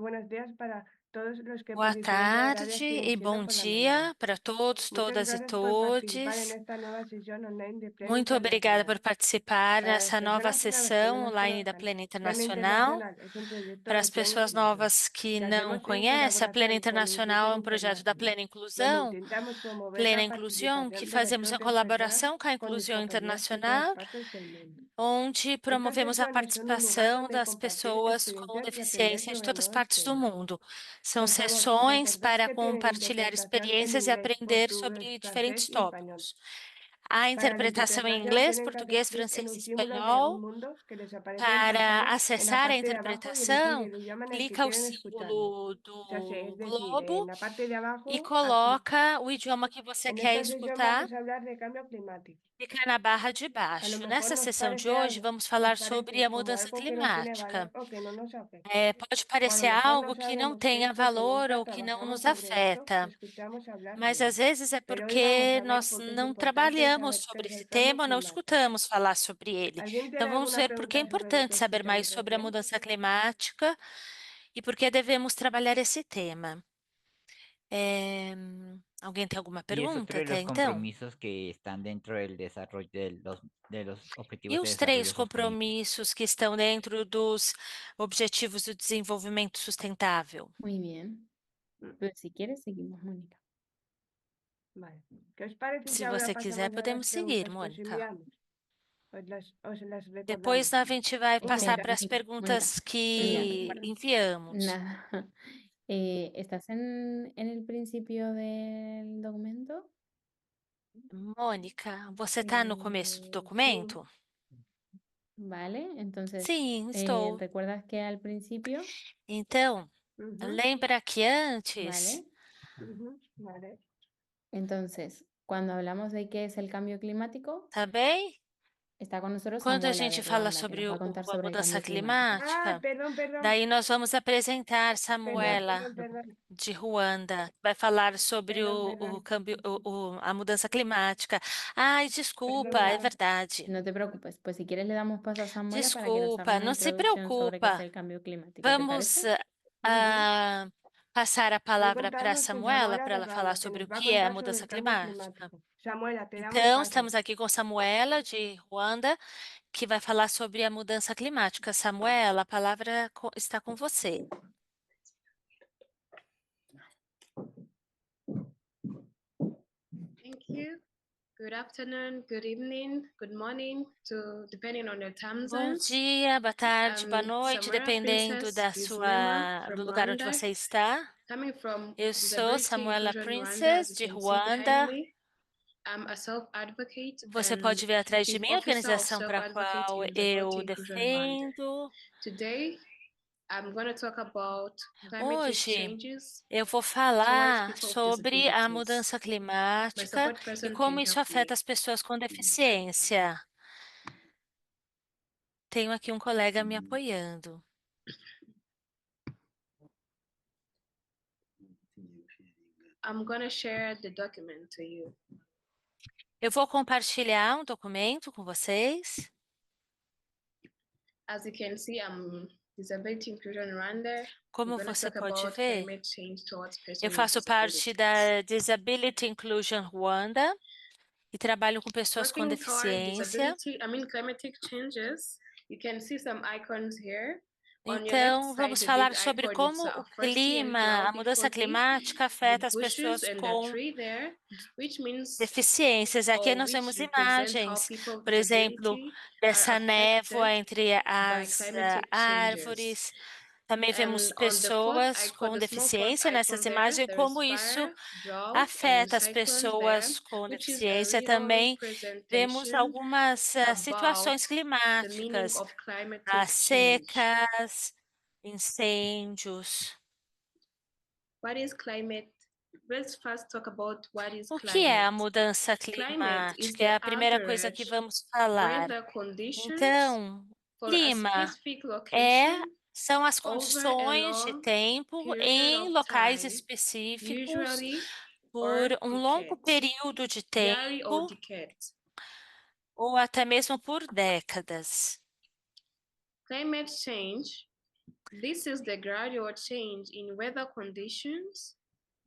buenos días para todos los que Boa participan de horarios tarde sin e ensino bom por la mañana. dia para todos, Muchas todas e gracias por participar en todes. esta nueva sesión online de Plena Muito obrigada por Internacional. participar Para las dessa nova personas nuevas que no sessão nos online da conozcan, Plena Plena Internacional. Internacional es un proyecto Para de as Plena pessoas Inclusión novas que que não hacemos en conhecem, a Plena colaboración con Internacional é Inclusion um projeto da International, Plena donde Inclusão, intentamos promover Plena la Inclusão, que participación de fazemos a recursos personas colaboração com a con Inclusão discapacidad en todas Internacional, partes del mundo. onde Estas promovemos a sesiones son un lugar participação donde das compartir pessoas com experiencias y aprender deficiência de sobre todas as nuevos partes do temas. mundo. São Por favor, sessões recordad para que tienen compartilhar interpretación en experiências e inglés, aprender portugués, sobre diferentes francés y español. tópicos. Há Para la interpretação em interpretación inglês, tienen que hacer português, clic en francês un e símbolo de un espanhol. mundo que les aparece en Para pantalla en la acessar a parte de abajo y elegir interpretação, el idioma en el que clica o quieren escucharlo. símbolo O sea, es do decir, en globo la parte de e abajo, aquí. coloca o idioma que você En quer esta sesión escutar. vamos a hablar de cambio climático. Fica na barra de A lo baixo. mejor Nessa sessão de hoje, vamos nos falar sobre parece a como mudança algo que no tiene climática. valor o que no nos afecta. Pode O a lo parecer mejor no algo que não sabemos qué tenha es porque valor ou nunca que não trabajamos nos sobre esto o afeta, escuchamos hablar de mas él. às vezes é Pero hoy vamos porque a ver nós por qué es não importante trabalhamos saber qué sobre es esse el cambio tema, não climático. escutamos falar sobre ele. ¿Alguien Então tiene vamos alguna ver por que é pregunta sobre lo que importante saber mais escuchamos sobre a recién? mudança climática e por que devemos trabalhar esse tema. Alguém tem alguma Y es otro pergunta de até los então? compromisos que están dentro del desarrollo de los E objetivos de os três desarrollo sostenible. compromissos que estão dentro dos Objetivos do Desenvolvimento Sustentável? Muy bien. Mm, Pero si quieres, seguimos, Mónica. Vale. ¿Qué os parece si Se ahora você quiser, pasamos a las podemos seguir, preguntas que os Mônica. enviamos? Os las Depois recordamos. a gente vai Es passar que, para as Mónica, perguntas mira, que enviamos. nada. ¿Estás en el principio del documento? Mônica, você está no começo do Sí. documento? Vale, entonces, Sim, estou. ¿recuerdas que al principio? Então, Ujú, lembra que antes, Vale. ujú, vale. Entonces, cuando hablamos de qué es el cambio climático, tá bem? está con nosotros Quando a Samuela gente de fala Ruanda, que sobre nos va a contar a sobre el mudança cambio climático. Ah, climática, perdón. daí nós vamos apresentar Samuela Perdón. de Ruanda, que vai falar sobre o Perdón. câmbio, a mudança climática. Ai, desculpa, é Perdona. verdade. No te preocupes, pues si quieres le damos paso a Samuela para que nos haga Desculpa, una não se introducción sobre qué es preocupa. el cambio climático, ¿te Vamos parece? Ujú. passar a Hoy palavra para contamos con Samuela Samuela para de ela falar Ruanda, que sobre nos o va a que é a contar sobre el mudança cambio climática. climático. Samuela, te damos Então, paso. estamos aqui com Samuela de Ruanda, que vai falar sobre a mudança climática. Samuela, a palavra está com você. Thank you. Good afternoon, good evening, good morning, depending on your time Bom zones. dia, boa tarde, boa I'm noite, Samara dependendo Princess Bizlema do from lugar onde Rwanda, você está. coming from Eu sou Disability Samuela Inclusion Rwanda, as Princess, you de can see Ruanda. behind me. I'm a self-advocate Você and pode ver atrás de Chief mim a Officer of organização para a Self-Advocate qual in eu Disability Inclusion Rwanda. defendo. Today, I'm going to talk about climatic Hoje changes eu vou towards falar people with sobre a disabilities. mudança My climática support e person como can isso help afeta me. as pessoas com deficiência. Tenho aqui um colega me apoiando. I'm going to share the document to you. Eu vou compartilhar um documento com vocês. As you can see, I'm Disability Inclusion Rwanda. Como We're going to você talk pode about ver, climate change towards eu persons with faço parte disabilities. da Disability Inclusion Rwanda e trabalho com pessoas com Working toward deficiência. climatic changes, you can see some icons here. On your left Então, side, vamos the big falar sobre icon is como o frosty and clima, a cloudy mudança foggy, climática with afeta as bushes pessoas and a com tree there, which means deficiências. Aqui or nós which vemos represent how imagens, people with por exemplo, disability are dessa névoa affected entre by as climatic changes. árvores. Também vemos And on the fourth pessoas icon, com the small fourth deficiência icon nessas there, imagens, there is como isso fire, drought, and afeta as cyclones there, pessoas com which is a deficiência. real Também vemos representation algumas about situações the meaning climáticas, of climatic as change. secas, incêndios. What is climate? Let's first talk about what is O que é a climate. mudança Climate is climática? É the a primeira coisa que average vamos falar. weather conditions Então, for a clima specific location são as over a condições de long tempo period em of locais time, específicos usually por or um longo decades, período de yearly or tempo decades. ou até mesmo por décadas. Climate change This is the gradual change in weather conditions,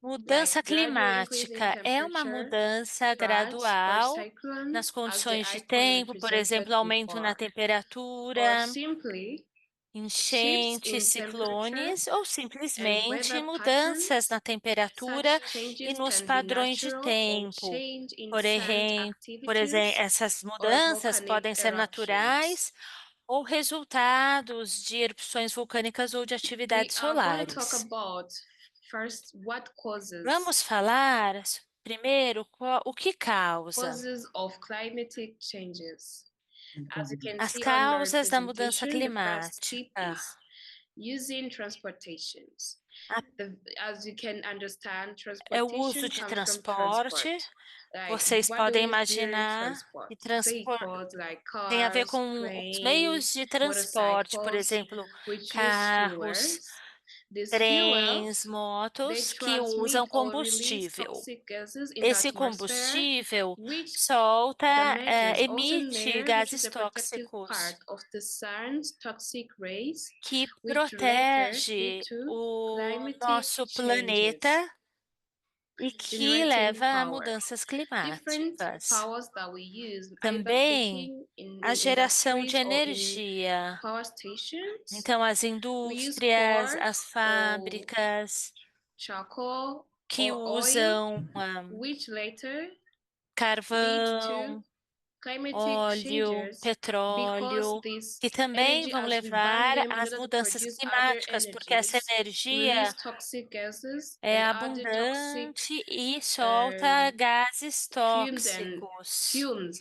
Mudança gradual increase in climática é uma temperature, mudança floods, or gradual cyclone, nas as the condições de icon tempo, por represented exemplo, aumento na before, or temperatura, simply enchentes, in ciclones ou simplesmente weather mudanças patterns. na temperatura Such e changes nos can be padrões de natural or tempo. change in Por activities exemplo, essas or mudanças volcanic podem ser eruptions. naturais ou resultados de erupções vulcânicas ou de We atividades are going to talk solares. about first what Vamos falar primeiro o que causa. causes of climatic changes. As you can As see on our causas da mudança presentation, the first tip climática. is using transportations. A- As you can understand, É o transportation uso de comes from transporte. transport. Like, Vocês what do podem we do in imaginar transport? que transporte Vehicles like tem a ver cars, com os planes, meios de transporte, por motorcycles, exemplo, which use carros, fuels. These trens, fuels, they motos que transmit usam or release combustível. toxic gases in the Esse atmosphere, combustível which solta, damages ozone emite layer, which is gases the protective tóxicos part of the sun's toxic rays, que which later lead protege to o climatic nosso changes, planeta e que generating leva a power. mudanças Different climáticas. powers that we use, either Também cooking in a geração industries de or in energia. power stations. Então, as We use indústrias, coal as or fábricas charcoal que or oil, usam which later lead carvão, to climatic óleo, changes because petróleo, this que também energy, vão as we burn levar them in às order to mudanças produce other climáticas, porque essa energies, energia release toxic gases é and other toxic abundante e solta gases tóxicos, fumes,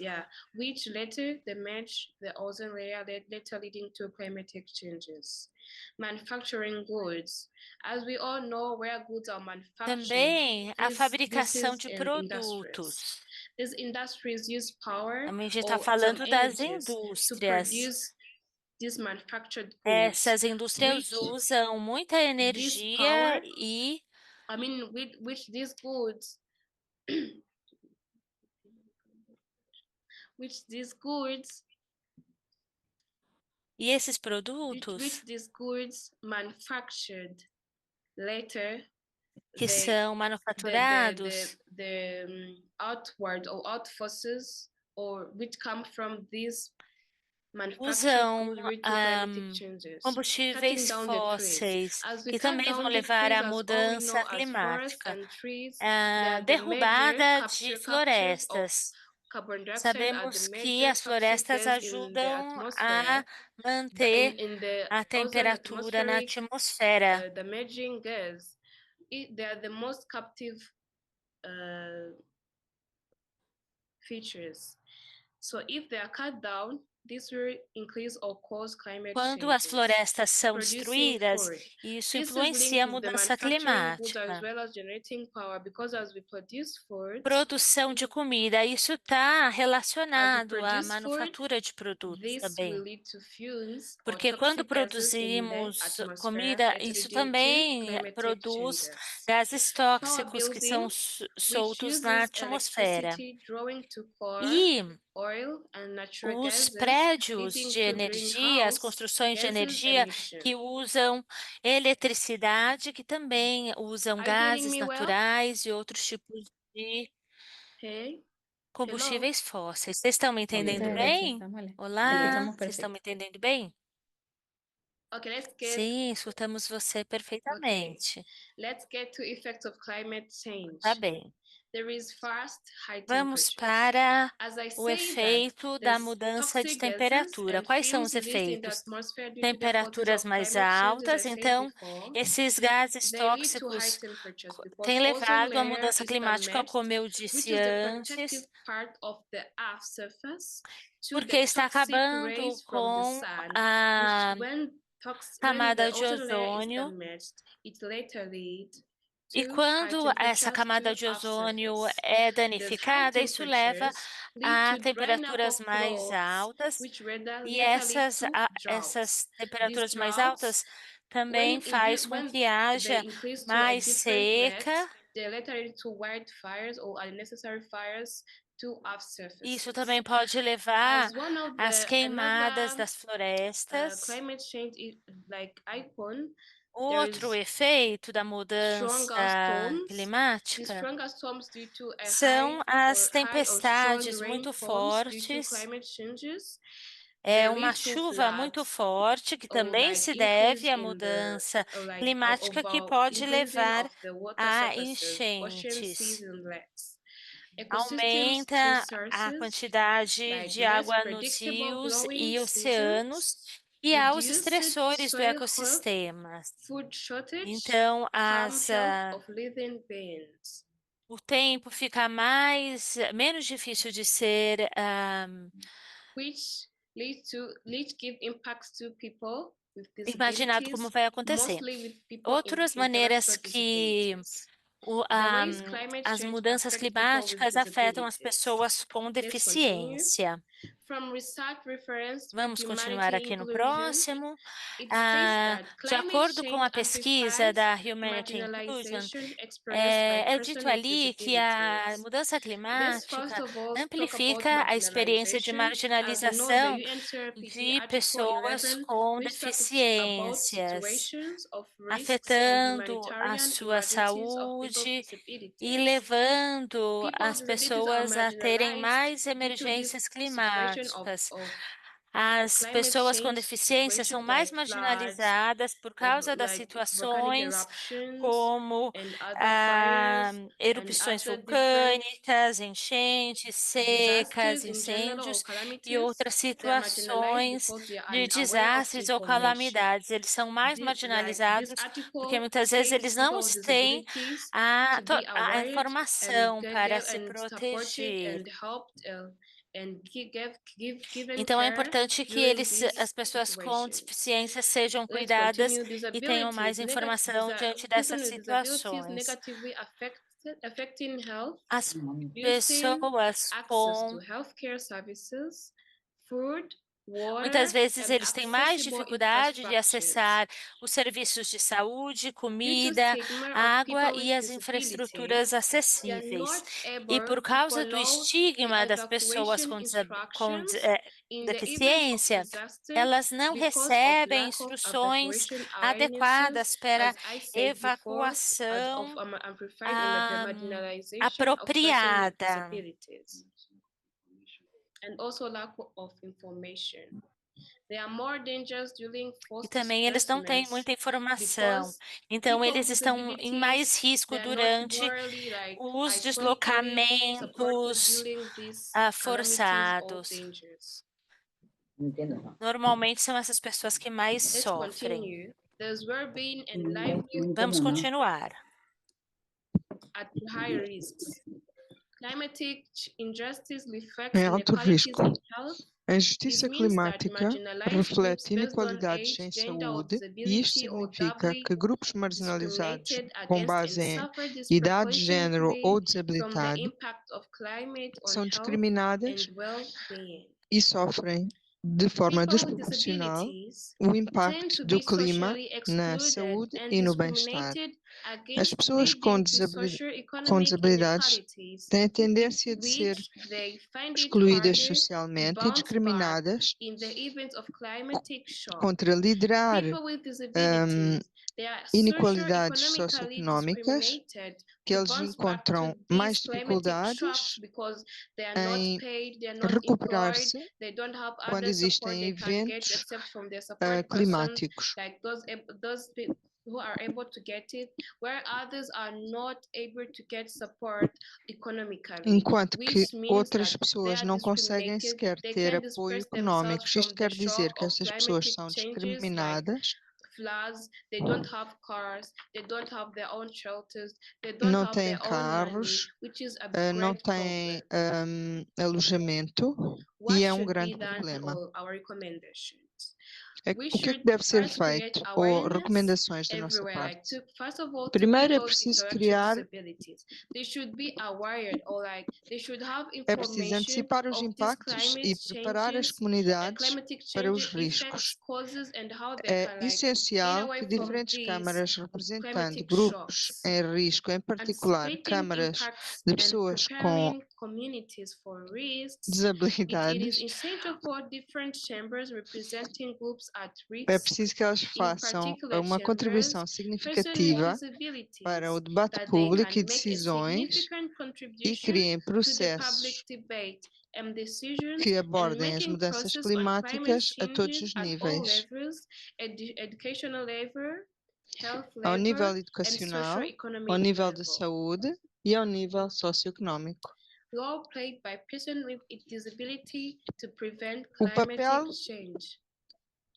which later damage the ozone layer, later leading to climatic changes. Manufacturing goods. As we all know, where goods are manufactured, também a this fabricação is de in produtos. These industries use power A gente or está some falando das energies to indústrias. produce these manufactured goods, Essas indústrias which usam muita power- energia e I mean, which these goods, which these goods, esses which produtos these goods manufactured later, que they são manufaturados the outward or out forces or which come from these manufactured usam goods lead to climatic changes. combustíveis Cutting down the trees. fósseis, As we que cut também vão down the levar trees, à as all we mudança know as forests climática. and trees, A they are the derrubada major de captures of florestas. carbon dioxide, are Sabemos the que major as toxic florestas gas in the ajudam a atmosphere, manter in the a ozone temperatura na atmospheric atmosfera. damaging gas. They are the most captive features. So if they are cut down, this will increase or cause climate Quando as changes. florestas são Producing destruídas, food. isso This is influencia a linked with the mudança manufacturing goods as climática. well as generating power, because as we produce food, Produção de comida, isso está relacionado à produce food, manufatura de produtos this também. will lead to fumes or Porque quando toxic gases in the produzimos atmosphere, comida, later isso leading to também climatic produz changes. gases Power tóxicos que building, são which soltos na uses atmosfera. electricity drawing to core, E oil and natural os gases, prédios leading de to energia, as greenhouse construções de gases energia emission. que usam eletricidade, que também usam Are you getting gases me well? naturais e outros tipos de Hey, combustíveis fósseis. Vocês estão me entendendo Muchas bem? gracias, Samuel. Olá, Escuchamos vocês estão perfecto. me entendendo bem? okay, Sim, escutamos você perfeitamente. let's get to effects of climate change. Tá bem. There is fast high Vamos temperatures. para As I o say efeito that da there's mudança de toxic gases temperatura. and Quais são fumes os released in the efeitos? atmosphere due to the causes Temperaturas of mais climate change, as I altas, said então before. esses gases They lead to high tóxicos temperatures because têm ozone levado à layer mudança is climática, damaged, como eu which disse is the protective antes, part of the Earth's surface, to porque the está toxic acabando rays from the com sun, a which when the camada de ozone layer is ozônio. damaged, it later leads E to high quando essa temperatures camada to de Earth's ozônio surface. é These high danificada, isso leva temperatures a lead to drying up temperaturas of mais crops, altas, which e later lead to droughts. essas These temperaturas mais droughts, altas também faz com que haja they increase to a mais different threat, seca, they later lead to wildfires or unnecessary fires to Earth's surface. Isso também pode levar As one of às the queimadas another das florestas. climate change like icon, Outro efeito da mudança stronger storms. The climática stronger storms due to a são as high or tempestades strong muito rainfalls due to fortes. climate changes. É They uma lead to chuva muito floods forte que or também like se increase deve à in the mudança like climática que about pode increasing levar of the water a surfaces, ocean seas enchentes. and lakes. Aumenta a Resources quantidade like de less água nos predictable rios growing e oceanos seasons, e aos reduced estressores do soil health, ecossistema. food shortage, Então, harm health of living beings. o tempo fica menos difícil de ser Which give impacts to people with imaginado como vai acontecer. mostly with people Outras maneiras que as mudanças climáticas afetam as pessoas com deficiência. Vamos continuar aqui no próximo. De acordo com a pesquisa da Humanity Inclusion, é dito ali que a mudança climática amplifica a experiência de marginalização de pessoas com deficiências, afetando a sua saúde e levando as pessoas a terem mais emergências climáticas. As pessoas com deficiência são mais marginalizadas por causa das situações como erupções vulcânicas, enchentes, secas, incêndios e outras situações de desastres ou calamidades. Eles são mais marginalizados porque muitas vezes eles não têm a informação para se proteger. Então, é importante que as pessoas com deficiência sejam cuidadas e tenham mais informação diante dessas situações. As pessoas com muitas vezes eles têm mais dificuldade de acessar os serviços de saúde, comida, água e as infraestruturas acessíveis. E por causa do estigma das pessoas com deficiência, elas não recebem instruções adequadas para evacuação apropriada. E também eles não têm muita informação. Então, eles estão em mais risco durante os deslocamentos forçados. Normalmente são essas pessoas que mais sofrem. Vamos continuar. Em alto risco. A injustiça climática reflete inequalidades em saúde e isto significa que grupos marginalizados com base em idade, género ou desabilidade são discriminadas e sofrem de forma desproporcional o impacto do clima na saúde e no bem-estar. As pessoas com desabilidades têm a tendência de ser excluídas socialmente e discriminadas contra liderar inequalidades socioeconómicas, que eles encontram mais dificuldades em recuperar-se quando existem eventos climáticos. Who are able to get it, where others are not able to get support economically. Enquanto que outras pessoas não conseguem sequer ter apoio econômico. Isto quer dizer que essas pessoas são discriminadas. Não têm carros, não têm alojamento e é um grande problema. O que é que deve ser feito ou recomendações da nossa parte? Primeiro é preciso antecipar os impactos e preparar as comunidades para os riscos. É essencial que diferentes câmaras representando grupos em risco, em particular câmaras de pessoas com communities for risks, it is desabilidades, essential for different chambers representing groups at é risk, preciso que elas in façam particular uma contribuição chambers, persons with significativa para o disabilities, debate that they público can e make a decisões significant e contribution criem to the public processos debate and decisions que and abordem as making mudanças process on climate climáticas a todos changes os at all níveis, levels, educational level, health ao nível level, and educacional, socio-economic ao nível de level. saúde e ao nível socioeconómico. Role played by persons with disability to prevent O climatic papel change.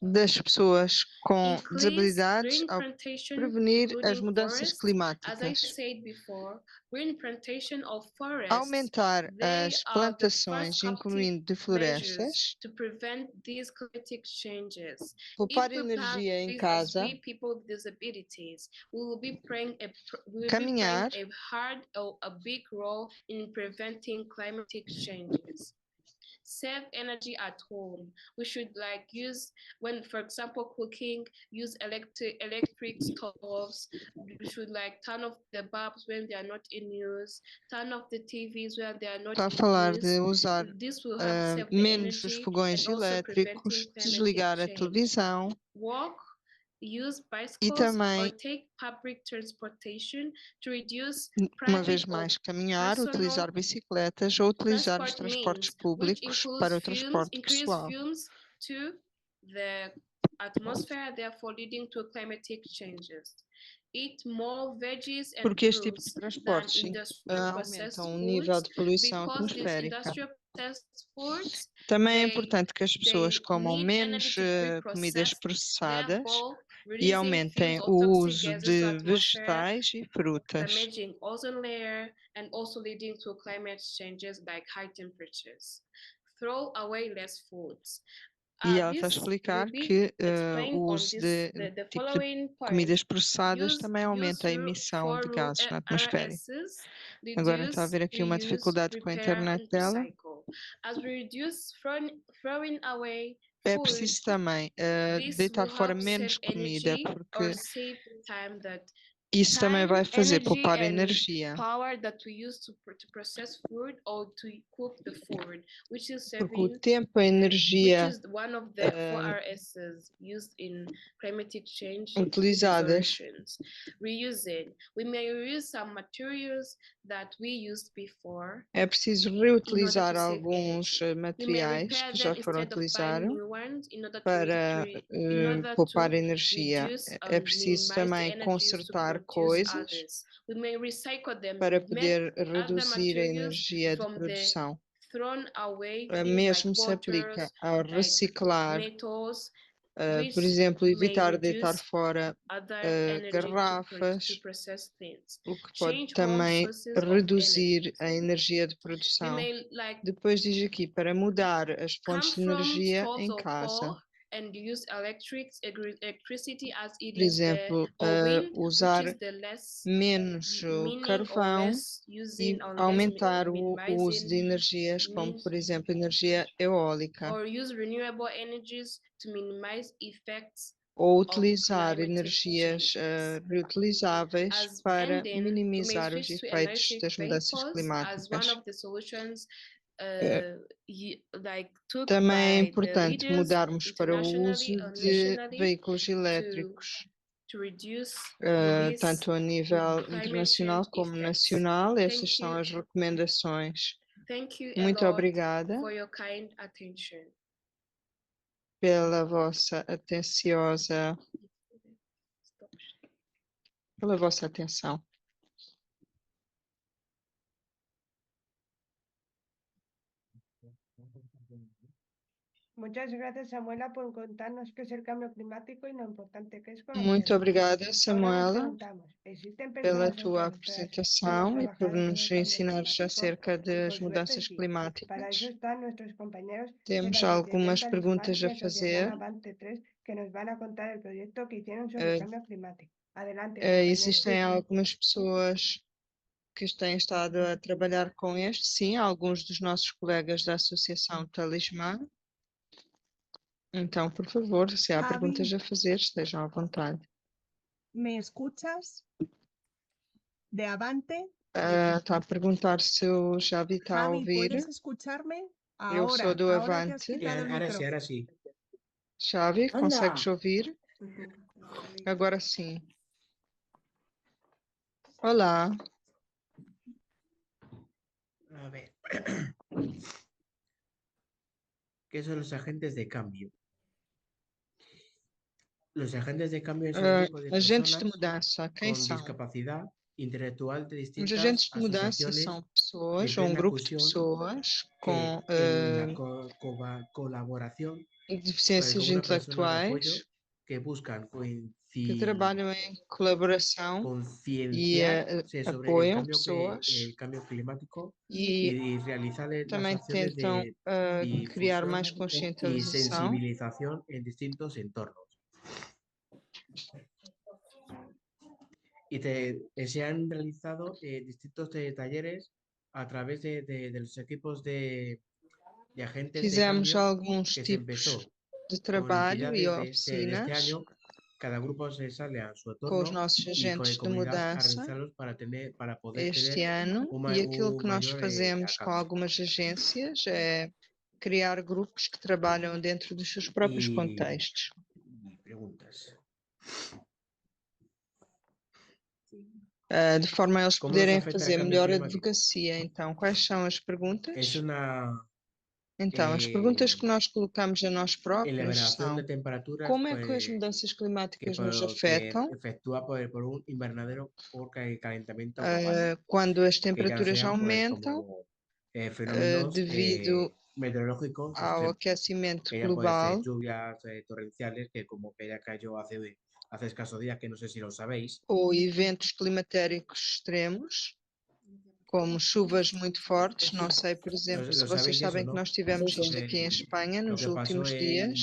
das pessoas com Increase desabilidades green ao plantation, prevenir as including mudanças forests. As I climáticas, said before, green plantation of forests, aumentar they as are the plantações, first corrective incluindo de measures florestas, to prevent these climatic changes. poupar If we energia em practice as casa, we people with disabilities, we will be playing caminhar, a big role in preventing climatic changes. Save energy at home. We should use, when, for example, cooking, use electric stoves. We should turn off the bulbs when they are not in use, turn off the TVs when they are not está a in falar use. de usar This will help save the menos os energy fogões and also elétricos, preventing climatic desligar a change. televisão Walk, use e bicycles or também, take public transportation to reduce uma vez private mais, caminhar, personal utilizar bicicletas ou utilizar os transport transportes means, which públicos para o includes transporte increased pessoal. fumes to the atmosphere, therefore leading to climatic changes. Eat more veggies and Porque este tipo de fruits than transportes industrial processed aumentam o nível foods, de poluição because these atmosférica. industrial processed foods, Também é they importante que as pessoas comam need menos energy to be comidas processed, processadas therefore e releasing aumentem fumes or o toxic uso gases to de atmosphere, vegetais e frutas. damaging ozone layer and also leading to climate changes like high temperatures. Throw away less foods. E ela está a This explicar will be que explained o on uso the de following point. comidas processadas Use também aumenta a emissão de gases na atmosfera. Agora está a haver aqui uma dificuldade com a internet dela. As we reduce throwing away É food, preciso também this deitar will fora help menos save comida, energy porque or save time that isso também vai fazer energy poupar and energia. power that we use to process food or to cook the food, which is Porque o saving tempo, a which energia is one of the 4Rs used in climatic change utilizadas resolutions. Reusing. We may reuse some materials that we used before. é preciso reutilizar to save alguns We may materiais repair que já them foram instead of buying utilizados new ones in order para poupar energia. reduce É preciso minimize the também energy used to consertar produce coisas others. We may recycle them para to poder make other reduzir a materials energia de from the produção. thrown away O things mesmo like se aplica waters, ao like reciclar, metals, por which exemplo, may evitar deitar reduce fora other energy garrafas, to process things. o que pode Change home também sources of reduzir energy. a energia de We produção. may Depois diz aqui, para mudar as come fontes de from energia source em of casa. coal and use electricity as it Por is there, exemplo, or wind, which usar is the less menos o meaning or carvão less e using or less aumentar o uso minimizing de energias como, por exemplo, energia eólica, or use renewable energies to minimize effects ou utilizar climatic energias changes. reutilizáveis As para ending, we may minimizar os switch to efeitos electric das mudanças vehicles as one climáticas. of the solutions took Também é by the importante leaders mudarmos para o internationally uso or de nationally veículos elétricos, to reduce tanto a nível climate internacional change como effects. nacional. Thank Estas são you. as recomendações. Thank you a Muito lot obrigada for your kind attention. pela vossa atenciosa, pela vossa atenção. Muchas gracias, Samuela, por contarnos qué es el cambio climático y lo importante que es Muito conocerlo. obrigada, Ahora nos Samuela, preguntamos, ¿existen pela personas tua autorizadas apresentação para e por trabajar sobre el nos cambio ensinares climático? acerca Y das por suerte mudanças sí. Para climáticas. eso están nuestros compañeros de Temos la algumas Asociación perguntas Talismán y a Asociación fazer. Avante 3 que nos van a contar el proyecto que hicieron sobre el Eh, cambio climático. Adelante, compañeros. Existem algumas pessoas que têm estado a trabalhar com este, sim, alguns dos nossos colegas da Associação Talismã. Então, por favor, se há Javi. perguntas a fazer, estejam à vontade. ¿Me escuchas? de Avante. Está a perguntar se o Javi está a Javi, ouvir. ¿puedes escucharme? Eu sou do Ahora que has Avante. quitado el Ahora sí, micro. ahora sí. Javi, Anda. consegues ouvir? Agora sim. Olá. A ver. ¿Qué son los agentes de cambio? Los agentes de cambio es un grupo de Agentes de personas mudança, quem con são? discapacidad intelectual de Os distintas agentes de mudança asociaciones são pessoas, de ou um plena grupo de fusión pessoas com en la colaboración deficiências con una persona de apoyo intelectuais que buscan que trabalham em colaboração e concienciarse sobre apoiam pessoas el cambio climático e y realizar las também acciones tentam de criar difusión mais y conscientização. sensibilización en distintos entornos. Y se han realizado distintos talleres a través de los equipos de agentes de Fizemos cambio alguns que se tipos empezó de con trabalho e entidades de este oficinas año. Cada grupo se sale a su com os entorno nossos y con agentes de comunidad a mudança realizarlos para poder este tener ano e aquilo que nós mayor fazemos com alcance. algumas agências é criar grupos que trabalham dentro dos seus próprios contextos. Y preguntas. De forma a eles Como nos poderem afeta o fazer cambio melhor climático? advocacia. Então, quais são as perguntas? Es una Então, as perguntas que nós colocamos a nós próprios elevación de são: temperaturas como é que as mudanças climáticas nos que afetam efectúa por un invernadero por calentamiento global, quando as que ya temperaturas sean pues, aumentam como fenómenos devido meteorológicos ao extremos, aquecimento que ya puede global. ser lluvias torrenciales, que como que ya cayó hace escasos días, que no sé si lo sabéis, Ou eventos climatéricos extremos, como chuvas muito fortes. Não sei, por exemplo, se lo vocês sabéis eso, sabem que ¿no? nós tivemos Sim, sim. isto aqui em Espanha Lo nos que pasó últimos dias.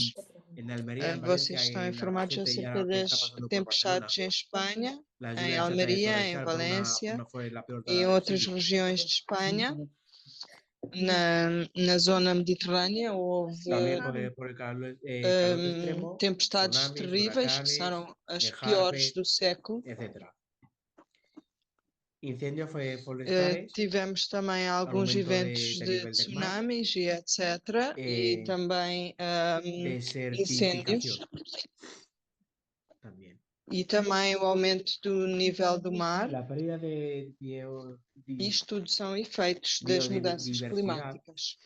en Almería, en Vocês Valencia, estão en informados Albacete y acerca ahora que está das pasando por Barcelona. tempestades em Espanha, La em lluvia esta Almeria, em torrencial Valência una fue la peor e em dada del outras siglo. regiões de Espanha. Na zona mediterrânea houve También por el calor extremo, tempestades tsunamis, terríveis, que huracanes, são as piores harpe, do século. etc. Incendios forestales, Tivemos também alguns aumento eventos de de nivel del mar, tsunamis e etc. E também incêndios. desertificación también. E também o aumento do nível do mar. La pérdida de Isto tudo são efeitos das mudanças biodiversidad. climáticas.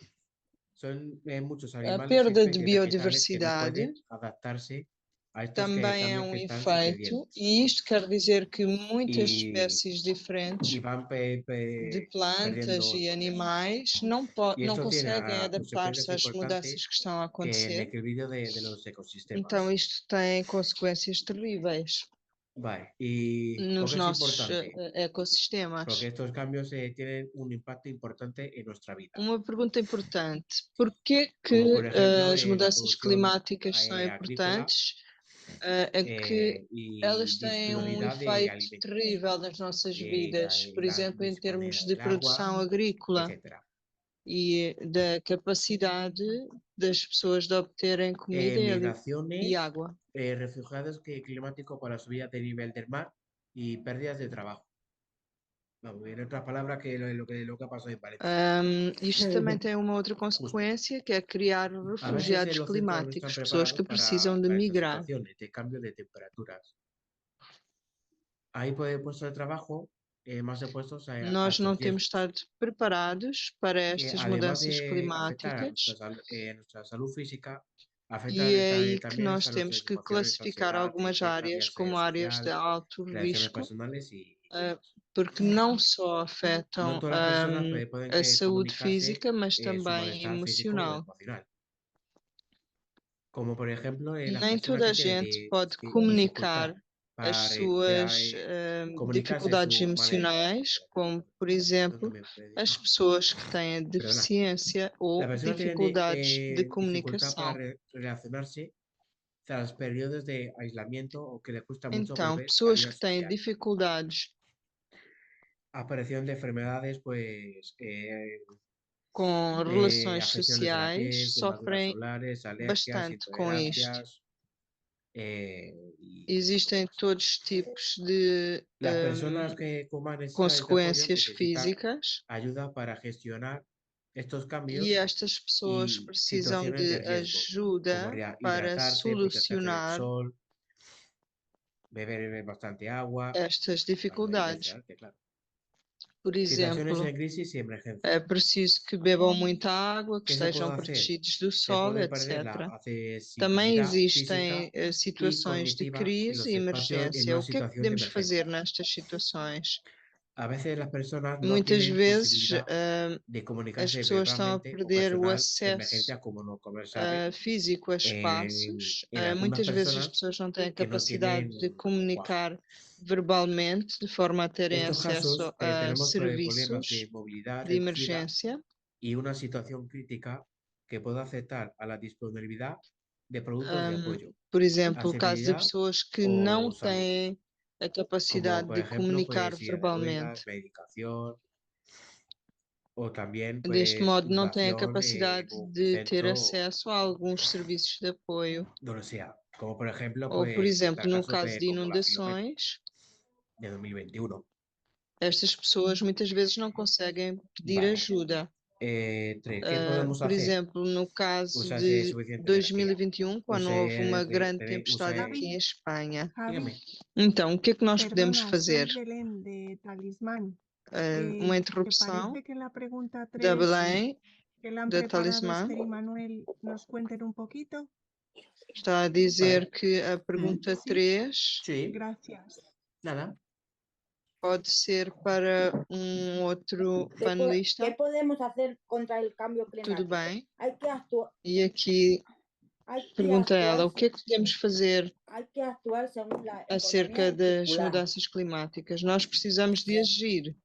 Son muchos A animales y perda de especies vegetales que no biodiversidade pueden adaptarse a estos também é cambios que están efeito, sucediendo. e isto quer dizer que muitas Y- espécies diferentes Y van de plantas perdiendo e su animais não Y esto tiene conseguem adaptar-se consecuencias às importantes mudanças que estão a en el acontecer. equilibrio de los ecosistemas. Então isto tem consequências terríveis Vale, ¿y por nos qué es nossos importante? ecossistemas. Porque estos cambios tienen un impacto importante en nuestra vida. Uma pergunta importante: por que Como, por ejemplo, as la mudanças producción climáticas são agrícola, importantes? É que y elas têm disponibilidad de efeito alimentos, terrível nas nossas vidas, por la exemplo, em termos disponibilidad de del agua, produção agrícola etc. e da capacidade das pessoas de obterem comida e Migraciones, água. refugiados climáticos por la subida del nivel del mar y pérdidas de trabajo. Vamos, en otras palabras, que lo que ha pasado en Valencia. Isto também tem uma outra consequência, que é criar A veces refugiados los centros no están climáticos, pessoas preparados que precisam de para estas migrar. situaciones de cambio de temperaturas. Hay puestos de trabajo, más de puestos a Nós estos não temos riesgos, estado preparados para que estas además mudanças de afectar a climáticas. nuestra salud física, afecta E é aí que también nós a temos nuestras que emociones, classificar ansiedad, algumas tristeza, áreas bienestar como áreas de social, alto relaciones risco, personales y porque não só no afetam todas las personas pueden a saúde comunicarse física, mas su também malestar físico o emocional. emocional. Como por ejemplo, las Nem personas toda a que tienen gente pode dificultad comunicar para as suas comunicarse dificuldades su emocionais, como, por exemplo, as pessoas que têm deficiência ou Las personas tienen dificuldades de dificultad para comunicação. relacionarse tras periodos de aislamiento o que les cuesta mucho Então, volver a la pessoas vida que têm social. dificuldades Aparición de enfermedades, pues, com relações afecciones de la piel, sociais quemaduras sofrem solares, alergias, bastante com isto. intolerancias. Existem todos os tipos de Las personas que con más necesidades de apoyo consequências necesitan físicas ayuda para gestionar estos cambios e estas pessoas y precisam situaciones de de riesgo, ajuda como para hidratarse, protegerse del solucionar sol, beber bastante agua, estas para no dificuldades. deshidratarse, claro. Por Situaciones exemplo, de crisis y emergencia. é preciso que bebam muita água, que ¿Qué se estejam puede hacer? protegidos do Se sol, puede perder etc. la Também accesibilidad existem física y situações de cognitiva en crise los e espacios en emergência. una O que é que situación de podemos fazer emergencia. nestas situações? A veces las personas no Muitas tienen vezes posibilidad de as comunicarse pessoas estão a verbalmente o perder o personal de acesso emergencia, como no sabe, físico a espaços. en algunas Muitas vezes as personas pessoas não têm a que no capacidade tienen de lenguaje. comunicar verbalmente, de forma a terem Estos acesso casos a tenemos problemas serviços de movilidad de reducida emergência. y una situación crítica que puede afectar a la disponibilidad de productos de apoyo, Por exemplo, o caso de accesibilidad pessoas que o não salud, têm a como capacidade por de ejemplo comunicar silla de ruedas, verbalmente. medicación o también Deste modo, não têm a fundación capacidade en un de ter centro, acesso a alguns serviços de apoio. donde sea, como por ejemplo Ou, por exemplo, no casos caso de como la Filomena inundações, de 2021. estas pessoas muitas vezes não conseguem pedir Vale. ajuda. ¿Qué podemos Por hacer? exemplo, no caso Usase de suficiente 2021, quando houve Use uma de- grande de- tempestade use- aqui em Espanha. Dígame. Então, o que é que nós podemos Perdona, fazer? soy Belén de Talismán. Uma ¿Te interrupção parece que en la pregunta da 3 Belém, que le han da preparado Talismã, Esther y Manuel nos cuenten un poquito? está a dizer Vale. que a pergunta Sí. 3 Sí, Gracias. nada. pode ser para outro panelista. ¿Qué podemos hacer contra el cambio climático? Tudo bem. Hay que actuar. E aqui pergunta ela, o que é que podemos fazer Hay que actuar según la acerca economía das circular mudanças climáticas? Nós precisamos de agir.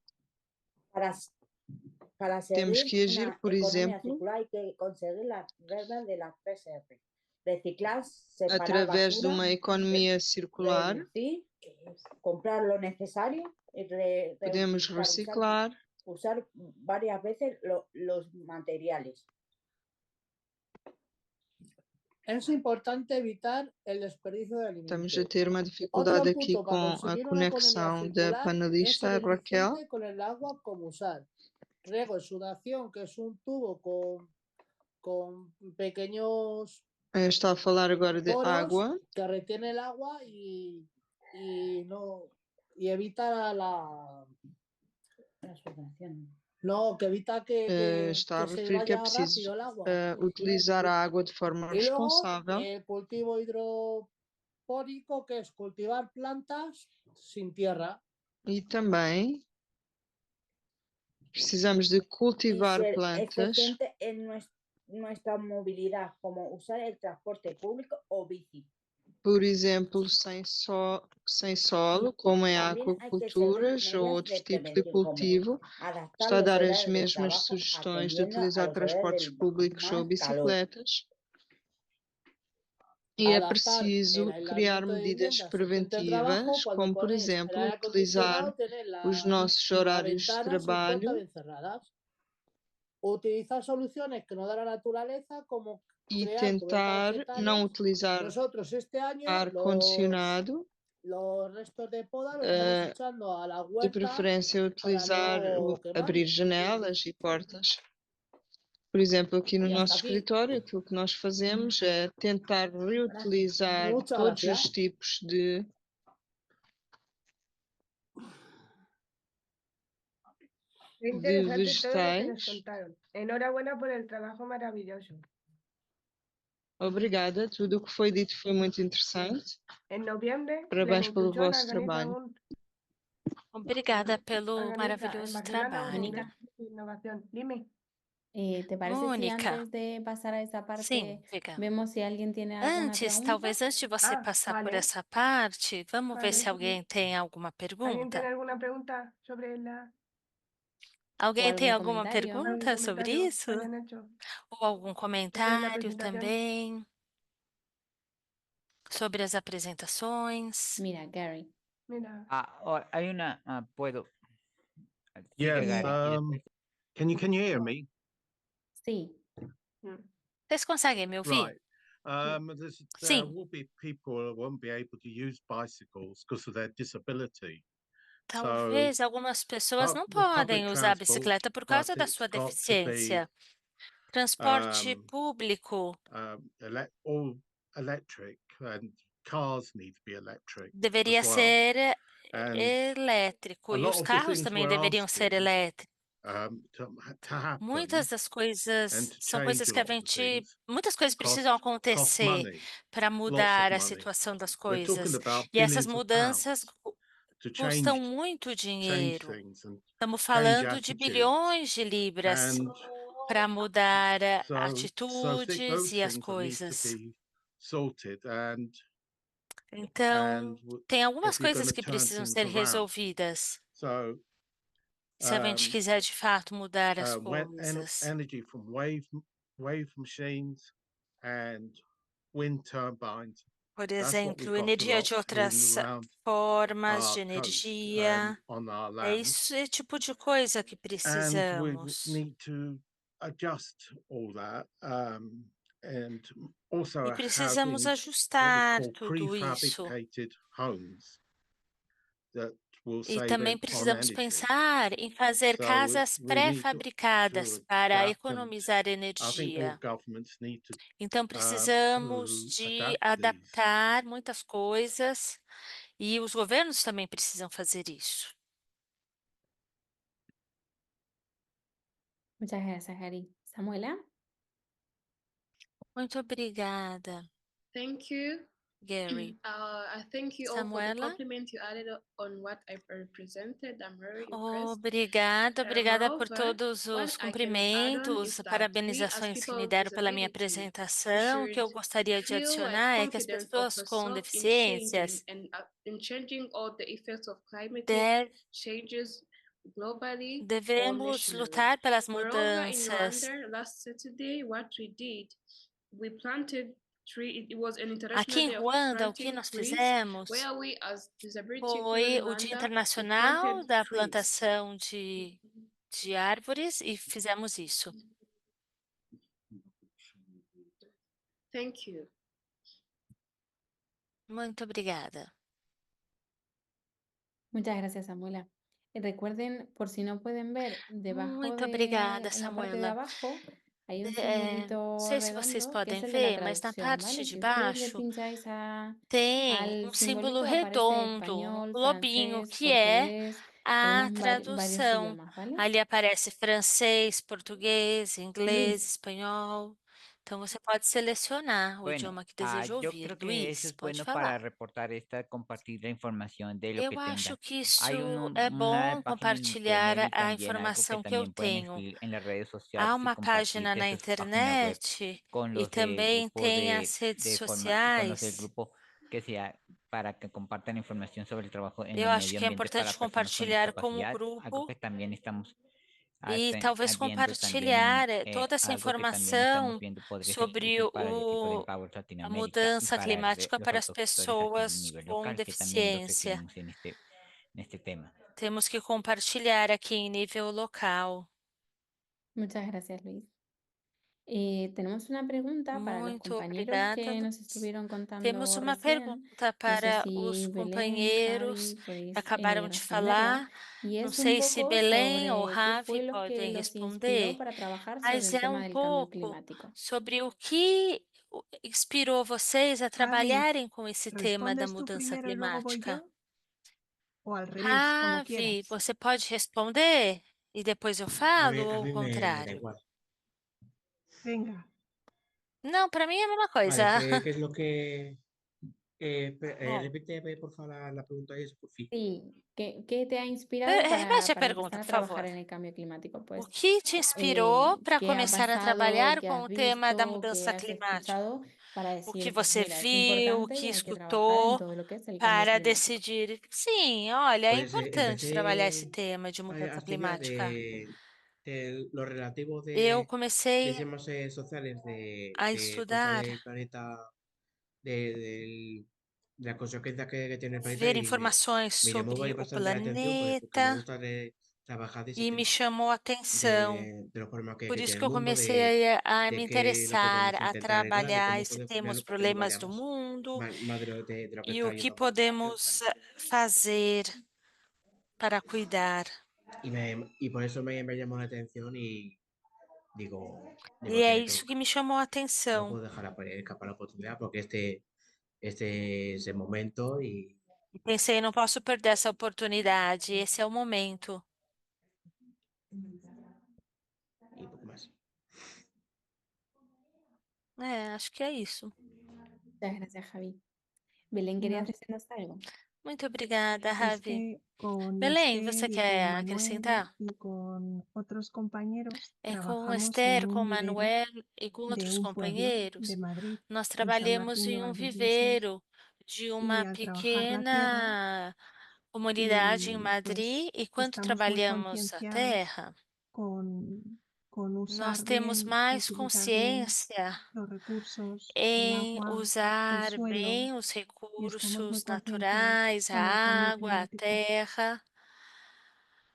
para Temos seguir que agir, una por economía exemplo, circular. Hay que conseguir las reglas de la PSR. Reciclar, separar através de basura, uma economia circular, reducir, comprar lo necesario y podemos reciclar, usar varias veces los materiales. Es importante evitar el desperdicio de estamos alimentos. a ter uma dificuldade aqui Otro punto com para a conseguir una economía conexão da circular es panelista ser Raquel. eficiente con el agua como usar. Riego, exudación, que es un tubo con pequeños Está a falar agora de poros água. que retiene el agua y evita que evita que Está a se referir que é vaya preciso rápido el agua. utilizar a água de forma Y luego responsável. el cultivo hidropónico, que es cultivar plantas sin tierra. E também precisamos de cultivar y ser plantas. eficiente en nuestra movilidad, como usar el transporte público o bici. Por exemplo, sem solo, como em También hay que aquaculturas seguir ou medidas outros de tipos de prevención, como cultivo. adaptar Está a los dar as horarios de mesmas trabajo sugestões de atendiendo a utilizar los transportes horarios públicos ou más calor. bicicletas. E é Adaptar preciso el criar aislamiento de medidas viviendas frente al preventivas, trabajo. Cuando como por ponéis exemplo el aire utilizar acondicionado, tener os nossos horários de ventanas y trabalho, puertas bien cerradas. Utilizar soluciones que nos da la naturaleza, como e crear tentar cubetas não vegetales. utilizar Nosotros este año ar-condicionado, los restos de poda los estamos echando a la de huerta preferência utilizar no quemar. abrir janelas e portas. Por exemplo, aqui no E hasta nosso aqui. escritório, aquilo que nós fazemos é tentar reutilizar Muchas todos gracias. os tipos de Qué interesante todo lo que nos vegetais. contaron. Enhorabuena por el trabajo maravilloso. Obrigada, tudo o que foi dito foi muito interessante. En noviembre, Parabéns pelo Plenitude vosso trabalho. Obrigada pelo organiza en maravilhoso Barcelona un trabalho. congreso de innovación. Dime. ¿Te parece si Mônica. antes de pasar a esa Sim, parte diga. vemos si alguien tiene alguna Antes, pregunta? talvez antes de você Ah, passar por vale. essa parte, vamos ver Vale, se alguém tem alguma ¿Alguien tiene pergunta. alguna pregunta sobre la Alguém tem algún alguma comentario? algún pergunta sobre comentario que isso? hayan hecho Ou algum sobre la comentário presentación? também? Sobre as apresentações? Mira, Gary. Mira, Hay una, puedo. Yes. Gary, Can you hear me? Sí. Vocês conseguem me ouvir? Right. Sim. will be people who won't be able to use bicycles because of their disability. Talvez algumas pessoas não podem usar a bicicleta por causa da sua deficiência. Transporte público all electric, and cars need to be electric deveria as well. ser And elétrico a e lot os of the carros things também we're deveriam ser asking, elétricos. to happen Muitas das and coisas to são change coisas a que a lot of gente, things muitas coisas precisam cost acontecer money, para lots of mudar a money. situação das We're talking coisas. about E essas billions of mudanças pounds to custam muito change dinheiro. things and Estamos change falando de attitudes. bilhões de libras And para mudar so I think atitudes those e as things that need to coisas. be sorted, and Então, tem algumas if you're coisas going to que turn precisam things ser around. resolvidas So se a gente quiser de fato mudar as when coisas. energy from wave machines and wind turbines, Por that's what we've exemplo, got a energia lot de swimming outras around formas de our coast and energia. on our É land. esse tipo de coisa que And we precisamos. need to adjust all that, and also E precisamos having what we ajustar call tudo isso. prefabricated homes that will E save também on precisamos energy. pensar em fazer So casas we need pré-fabricadas to para adapt, and economizar I think all energia. governments need to Então, precisamos to de adapt these. adaptar muitas coisas e os governos também precisam fazer isso. Muchas gracias, Gary. Samuela. Muito obrigada, Thank you. Gary. I thank you all for the Samuela. compliment you added on what I presented. I'm very impressed. Obrigada por Moreover, todos what os I can add on cumprimentos, is that we, as parabenizações que people me with deram pela minha disability, apresentação. O que eu should gostaria de feel like adicionar é que as confident of pessoas com herself in deficiências changing and in changing all the effects of climatic deve- changes globally or devemos nationally. lutar pelas Moreover, in mudanças. Rwanda last Saturday, what we did, we planted tree. It was an Aqui international em day of Ruanda, o que planting nós trees, fizemos where we, as disability foi including o Dia Rwanda, we Internacional planted da trees. Plantação de árvores e fizemos isso. Thank you. Muito obrigada. Muchas gracias, Samuela. Recuerden, por si no pueden ver, debajo Muito de obrigada, en la parte de Samuela. abajo hay un Não simbolito sei se vocês redondo que podem es el de la ver, mas na traducción, parte ¿vale? de Si ustedes le baixo pincháis tem al um símbolo simbolito, aparece redondo, um español, globinho, francés, que é portugués, a tenemos varios tradução. idiomas, ¿vale? Ali aparece francês, português, inglês, Luis, espanhol. Então você pode selecionar o Bueno, idioma que deseja yo ouvir. creo que eso Luiz, es pode bueno para falar. reportar compartir la información de lo Eu que acho tengan. que Hay isso é una bom página en compartilhar internet y a también algo que informação que eu también pueden tenho. escribir en las redes Há sociales y uma compartir página de na sus páginas web internet con e los del também grupo tem as redes con los del sociais. grupo que sea para que compartan información sobre el trabajo en Eu el acho medio que é ambiente para importante personas con compartilhar com o discapacidad, algo grupo que también estamos e talvez viendo también compartilhar toda essa algo que también estamos informação viendo podría ser sobre útil para el equipo de Empower a Latinoamérica y mudança para climática los para as autogestores aquí a pessoas nivel com local, que también los deficiência. requerimos en este tema. Temos que compartilhar aqui em nível local. muchas gracias, Luis. Tenemos una pregunta para los Muito compañeros obrigada, que nos Luiz. estuvieron contando Temos uma recién. pergunta No sé para si os Belén, companheiros Javi, podéis que acabaram de responderla. falar. Y Não es un sei se poco Belém ou sobre qué fue Ravi lo que podem los inspiró responder, para trabajar sobre mas el é tema del cambio pouco climático. sobre o que inspirou vocês a trabalharem com esse tema da ¿respondes tú mudança primero y luego voy climática. yo? ¿O al revés, como Ravi, quieras? você pode responder e depois eu falo ou A o mí me da contrário? igual. Venga. Não, para mim é a mesma coisa. Vale, ¿qué es lo que... Bom, repite, por favor, la pregunta y eso, por fin. Sí, ¿qué te ha inspirado repete a para pergunta, empezar a por trabajar favor. en el cambio climático? O Pues, que te inspirou para ¿qué ha começar a pasado, trabalhar qué com has o tema da visto, qué mudança has climática? escuchado para O que decir, pues você mira, es viu, o importante que y hay que trabajar en escutou todo lo que es el cambio para climático? decidir? Sim, olha, é Pues importante trabalhar esse empecé tema de a mudança estudiar climática. de lo relativo Eu de comecei temas sociales a de contra estudar, del planeta, de la consecuencia que tiene el planeta ver y me informações llamó sobre o bastante la atención porque me planeta. gusta trabajar ese e me tema chamou a atenção. de los problemas Por que isso tiene que el eu mundo, comecei a me de qué es lo que interessar, podemos a intentar arreglar, de trabalhar cómo ese tema, os podemos ponerlo problemas do variados, mundo más de lo que e está o que ayudando ahora. podemos fazer para cuidar. Y por eso me llamó la atención y digo, E é tiene isso que, que me chamou a no atenção. puedo dejar escapar la oportunidad porque este es el momento E pensei, não posso perder essa oportunidade, esse é o momento. y poco más. Acho que é isso. Muchas gracias, Javi. Belén, ¿querías Nos- decirnos algo? Muito obrigada, Es Ravi. que con Belém, você Esther y quer con Manuel acrescentar? y con otros compañeros Com trabajamos Esther, en com un vivero Manuel e com de outros un pueblo companheiros, de Madrid, nós en San trabalhamos Martín de em um Valdevielsos. viveiro de Y uma al trabajar la tierra pequena comunidade em y Madrid, pues e quando estamos muy trabalhamos a concienciados terra, con nós usar temos bien, mais utilizar bien consciência los recursos, el em agua, el usar suelo, bem os y estamos muy recursos concienciados naturais, con el cambio a água, a climático. terra,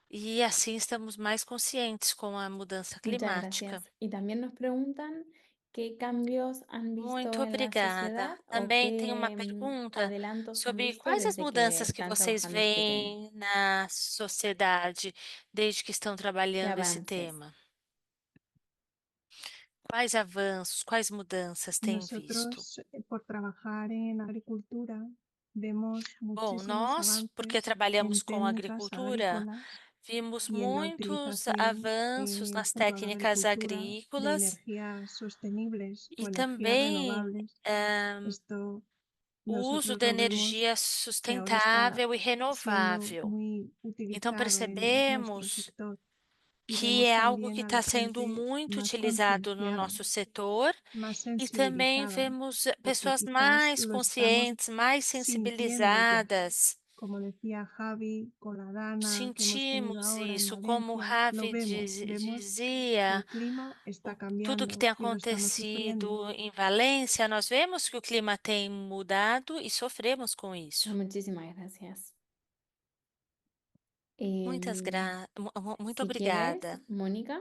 e assim estamos mais conscientes com a mudança Muchas climática. gracias. Y también nos preguntan qué cambios han Muito visto en la obrigada. sociedad o Também tem uma qué pergunta adelantos han sobre visto quais as desde que mudanças que están vocês trabajando este tema. veem na sociedade desde que estão ¿Qué trabalhando esse avances? tema. Quais avanços, quais mudanças têm visto? Nosotros, por trabajar en agricultura, vemos Bom, muchísimos nós, porque avances trabalhamos en com técnicas agricultura, agrícolas vimos y en la muitos utilización avanços nas junto a la técnicas agricultura de agrícolas energías sostenibles e o energías também renovables. o Esto uso nosotros da lo vemos energia que ahora está sustentável e siendo renovável. muy Então, utilizado en nuestro percebemos sector y que vemos é algo también que a la está sendo gente muito más utilizado no concienciada, nosso setor más e também sensibilizada, vemos porque pessoas quizás mais lo estamos conscientes, mais sintiendo ya, sensibilizadas. como decía Javi, con la dana que hemos tenido Sentimos ahora en isso, como o Valencia, lo Ravi vemos que dizia, el clima está tudo que cambiando tem y lo estamos sufriendo. acontecido em Valência, nós vemos que o clima tem mudado e sofremos com isso. Muchísimas gracias. Muito Si quieres, obrigada. Mónica,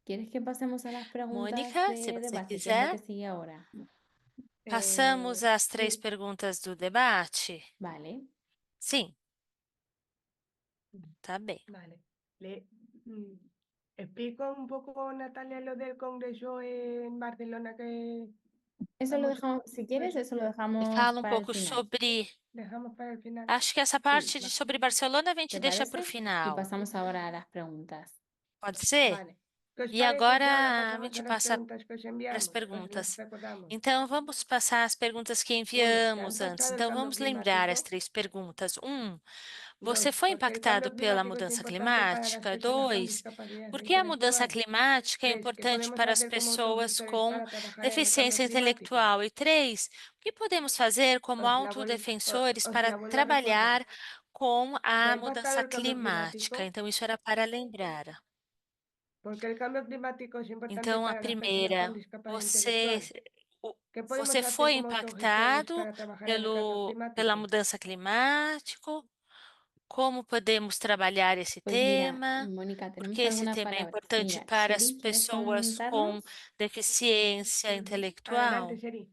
¿quieres que pasemos a las preguntas Mônica, se de você debate, que es lo quiser, que sigue ahora? passamos às 3 Sí, perguntas do debate? Vale. Sim, tá bem. vale. Explico un poco, Natalia, lo del congreso en Barcelona que Eso lo vamos, dejamos, si quieres, eso eso lo E dejamos fala para el pouco final. sobre. dejamos para el final. Acho que essa parte Va, sobre Barcelona a gente ¿Te deixa para o parece? Y final. pasamos ahora a las preguntas. Pode ser? vale. ¿Qué os E parece si ahora agora a pasamos gente a las passa preguntas que os para as enviamos? Os las perguntas. recordamos. Então, vamos passar as perguntas que Uno, ¿te han enviamos antes. impactado el Então, cambio vamos lembrar as climático? 3 perguntas. Dos, Você foi ¿por qué el cambio impactado pela climático es mudança importante para las climática? personas con 2, discapacidad por que a mudança intelectual? climática é 3, ¿qué importante podemos para as hacer como pessoas autogestores com para trabajar en el cambio deficiência climático? intelectual? E 3, o que podemos fazer como Os autodefensores para la vuelvo a recordar. trabalhar com ¿Te ha a impactado mudança el cambio climática? climático? Então, isso era para lembrar. Porque el cambio climático es importante Então, a para las personas con primeira, discapacidad você, intelectual. ¿Qué podemos você hacer foi como autogestores impactado para trabajar en el cambio pela climático? mudança climática? Como podemos trabalhar esse Pues mira, tema? Mónica, Porque tenemos esse alguna tema é palabra. importante Mira, para as Sherry, ¿quieres pessoas com comentarnos? deficiência intelectual. Adelante, Seri.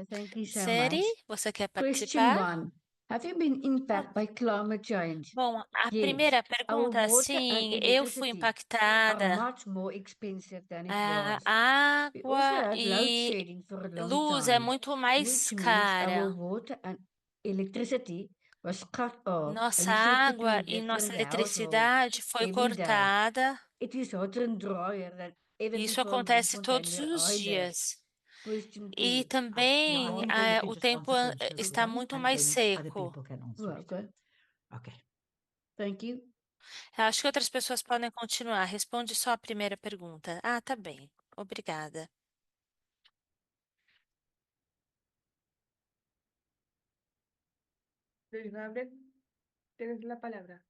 Thank you so Seri, much. você quer Question participar? 1. Have you been impacted by climate change? Bom, a Yes. primeira Our pergunta, water and sim, eu fui electricity are impactada. much more expensive than it A was. We also água had load e shedding for a long luz é time, muito mais which means cara. our water and electricity was cut off Nossa água unexpectedly e here nossa in the household eletricidade foi every day. cortada. It is hotter and drier than ever Isso before in acontece todos Bloemfontein, os where I live. dias. Question E 2. também o tempo está muito mais seco. Okay. Okay. Thank you. Eu acho que outras pessoas podem continuar. Responde só a primeira pergunta. Ah, tá bem. Obrigada. Luis Gabriel, tienes la palabra.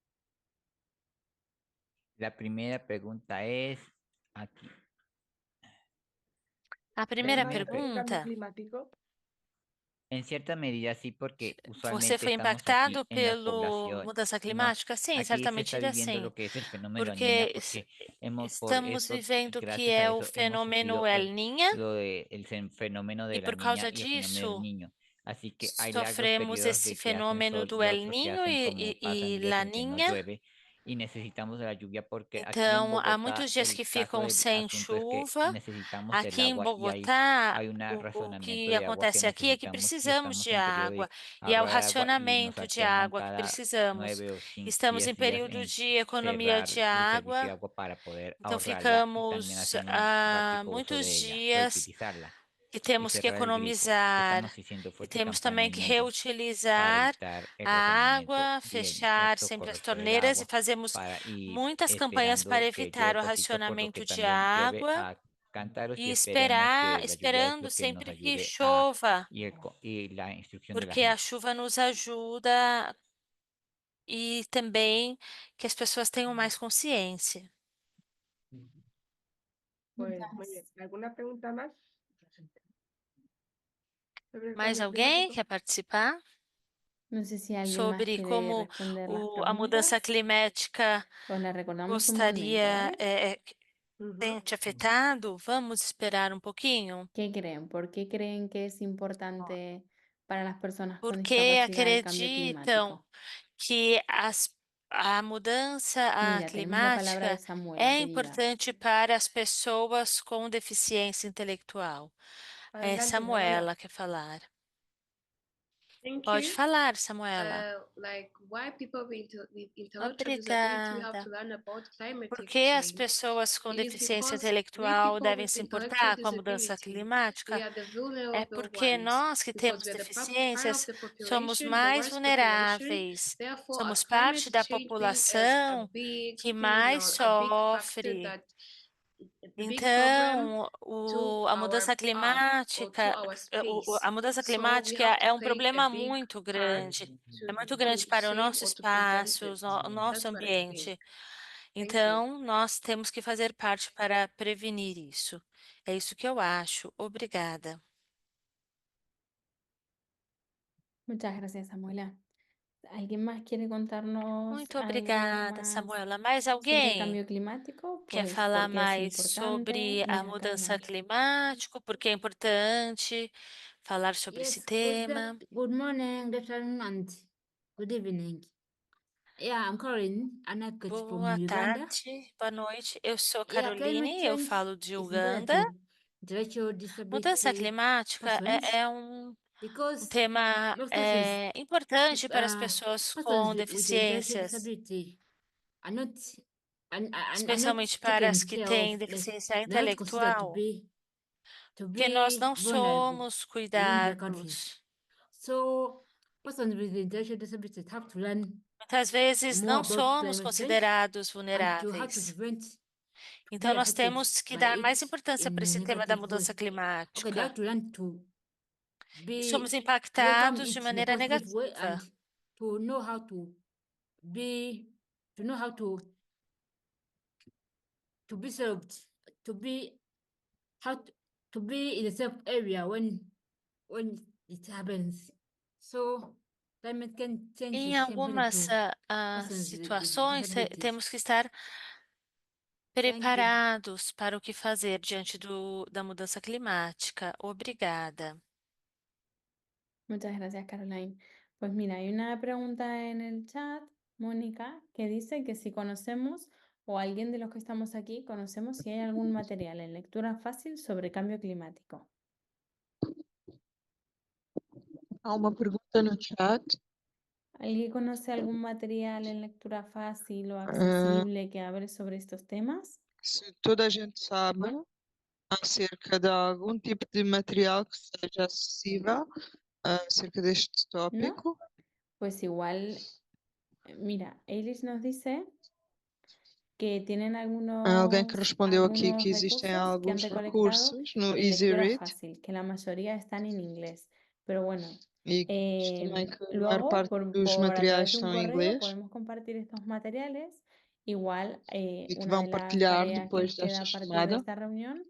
La primera pregunta es aquí. A primeira Primeira ¿El cambio pergunta climático? En cierta medida sí, porque Você usualmente foi estamos impactado aquí en las pela poblaciones. mudança Nos, climática? Sim, em aquí certa se está medida viviendo sim, lo que es el fenómeno El Niña, porque porque hemos por estamos eso, vivendo o que gracias a é o eso, hemos fenômeno sufrido El Niña lo de fenómeno e de la por niña causa y el fenómeno del disso niño. Así que hay largos sofremos periodos esse de que hacen fenômeno sol do y El otros que Niño hacen como e pasan días en que no Laninha. llueve y necesitamos de la lluvia porque aquí en Então, há Bogotá muitos dias el que caso ficam del sem asunto es que chuva. necesitamos del Aqui em agua y Bogotá, hay un o razonamiento que de agua que acontece aqui é que necesitamos y precisamos estamos de en periodo água, de e é o ahorrar agua y nos racionamento de alternan água que cada precisamos. 10 Estamos em días período en de economia cerrar de el servicio de água, agua para poder então ahorrarla y también ficamos hacer un práctico uso muitos de ella, dias reutilizarla que y temos que cerrar el grifo. economizar, Estamos haciendo e fuerte temos campaña também en que ello para reutilizar evitar el a razonamiento água, y el fechar recto sempre as correcto del torneiras e agua fazemos para ir muitas campanhas para esperando que evitar llueve o poquito, por lo que racionamento de también llueve água. a cántaros y E esperemos que la lluvia es esperando lo que nos sempre que ayude chova, y la instrucción de la porque a gente. chuva nos ajuda e também que as pessoas tenham mais consciência. Pues muy bien. ¿Alguna pregunta más? Sobre el Mais cambio alguém climático. quer participar No sé si alguien más sobre quiere como responder las a mudança preguntas. climática Pues la recordamos un momento, gostaria ¿vale? tem te afetado? Vamos esperar um pouquinho? ¿Qué creen? ¿Por qué creen que es importante para las personas con Porque discapacidad el cambio acreditam climático? que a mudança Mira, tenemos la palabra de climática Samuela, é querida. importante para as pessoas com deficiência intelectual. É Adelante, Samuela quer falar. Thank Pode you. falar, Samuela. Like why people with intellectual disability have Obrigada. to learn about climate Por que as change. pessoas com It is deficiência because we intelectual people devem with se intellectual importar com a mudança disability, we climática? are the É vulnerable porque ones nós que because temos we are the part of deficiências the somos population, the mais worst population. vulneráveis. Therefore, a Somos climate parte da change being a população big que thing mais or a big factor sofre. that the big problem Então, to a our mudança earth or to climática, our space. a mudança So we climática have to é um play a problema big muito part grande. É muito to grande para o save nosso or to prevent espaço, it. o nosso That's what I think. ambiente. Thank you. Então, nós temos que fazer parte para prevenir isso. É isso que eu acho. Obrigada. Muchas gracias, Samuela. ¿Alguien más quiere contarnos Muito algo obrigada, más Samuela. Mais sobre alguém cambio climático? quer Pues falar porque es mais importante. sobre a Mira, mudança Caroline. climática? Porque é importante falar sobre esse tema. Good morning, good afternoon, and good evening. Yeah, I'm Caroline Anakut from Boa Uganda. tarde, boa noite. Eu sou Yeah, climate Caroline, eu change falo de is Uganda. important to intellectual Mudança disability climática persons é um because tema most persons, importante para as pessoas persons com with intellectual deficiências, disability are not especialmente para taken as que care têm of, deficiência they're not considered intelectual, to que nós be não vulnerable somos within their countries. cuidados. So persons with intellectual disabilities have to learn Muitas vezes more não about somos climate change considerados and to how to vulneráveis. prevent Então, be nós affected temos que by dar it mais importância in para a esse tema da negative mudança way. Okay, they climática. have to learn to E somos be welcome impactados de it in a maneira positive way negativa. and to know how to be served, to be how to be in a safe area when it happens. So climate change Em is important algumas to persons with situações, disabilities. temos que estar preparados para o que fazer diante da mudança climática. Obrigada. Muchas gracias, Caroline. Pues mira, hay una pregunta en el chat, Mónica, que dice que si conocemos o alguien de los que estamos aquí conocemos si hay algún material en lectura fácil sobre cambio climático. Há uma pergunta no chat. ¿Alguien conoce algún material en lectura fácil o accesible que hable sobre estos temas? Se toda a gente sabe acerca de algum tipo de material que seja acessível acerca deste tópico. Pues igual, mira, Eilish nos dice que tienen Alguém que respondeu aqui algunos que existem recursos que han alguns recolectado recursos no en Easy lectura Read fácil, que la mayoría están en inglés. Pero bueno, e também que a maior luego parte dos a materiais través de un estão em correo inglês podemos compartir estos materiales. Igual, e que una vão de las partilhar tareas que depois nos queda desta a partir de chamada. esta reunión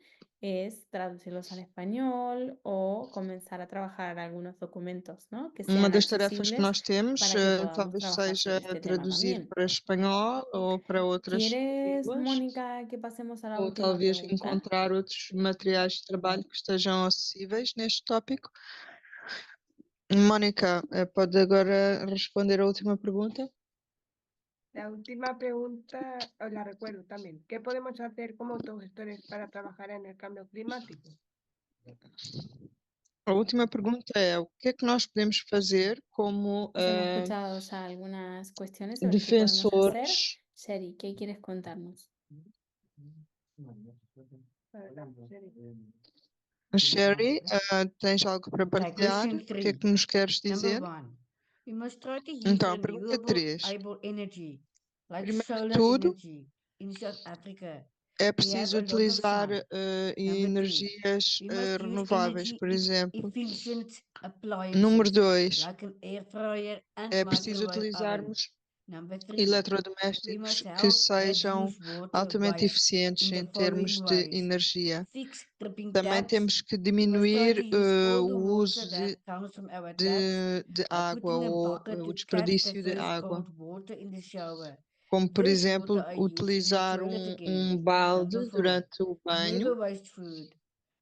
es traducirlos al español o comenzar a trabajar algunos documentos, ¿no? Que Uma sean das tarefas que accesibles nós temos para que podamos talvez trabajar seja sobre este tema traduzir también. para espanhol ou para outras ¿Quieres, línguas, Mónica, que pasemos a la ou última talvez pregunta? encontrar outros materiais de trabalho que estejam acessíveis neste tópico. Mónica, pode agora responder a última pergunta? La última pregunta os la recuerdo también. ¿Qué podemos hacer como autogestores para trabajar en el cambio climático? A última pergunta é o que é que nós podemos fazer como Pues hemos escuchado ya algunas cuestiones sobre qué podemos hacer. defensores. Sherry, ¿qué quieres contarnos? Sherry, tens algo para partilhar? O que é que nos queres dizer? We must try to use Então, pergunta renewable 3. energy, like Primeiro de solar tudo, energy in South Africa. é We have preciso a lot of utilizar sun. Number two, energias we must use renováveis, energy por exemplo. efficient Número appliances, 2, like an air fryer and é preciso microwave oven. utilizarmos Number three, we eletrodomésticos must que help sejam reduce water altamente waste eficientes in em the following termos de ways. energia. Fix dripping Também taps. temos que We must try diminuir to use all the o water uso that comes from our taps de by água putting a ou bucket o to catch the desperdício de first água. cold water in the shower. Como, por This exemplo, water I use in the utilizar toilet again. um balde Number four, durante o banho. never waste food.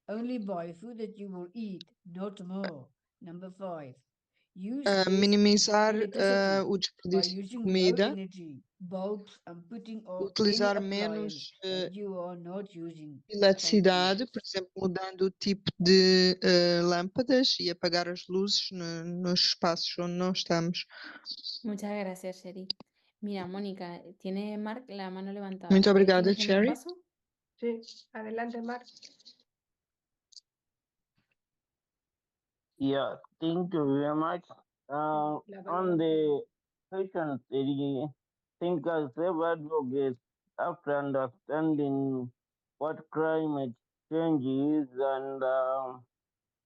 Only buy food that you will eat, not more. Number five, use less Minimizar electricity o by desperdício de using low comida, energy bulbs and putting on any utilizar appliance menos that you are not using. Thank you. eletricidade, por exemplo, mudando o tipo de lâmpadas e apagar as luzes nos espaços onde não estamos. Muchas gracias, Sherry. Mira, Mónica, tiene Mark la mano levantada. Muito ¿Quieres que obrigada, le demos Sherry. paso? Sí, adelante, Marc. Yeah, thank you very much. On the question, I think as advocates, after understanding what climate change is and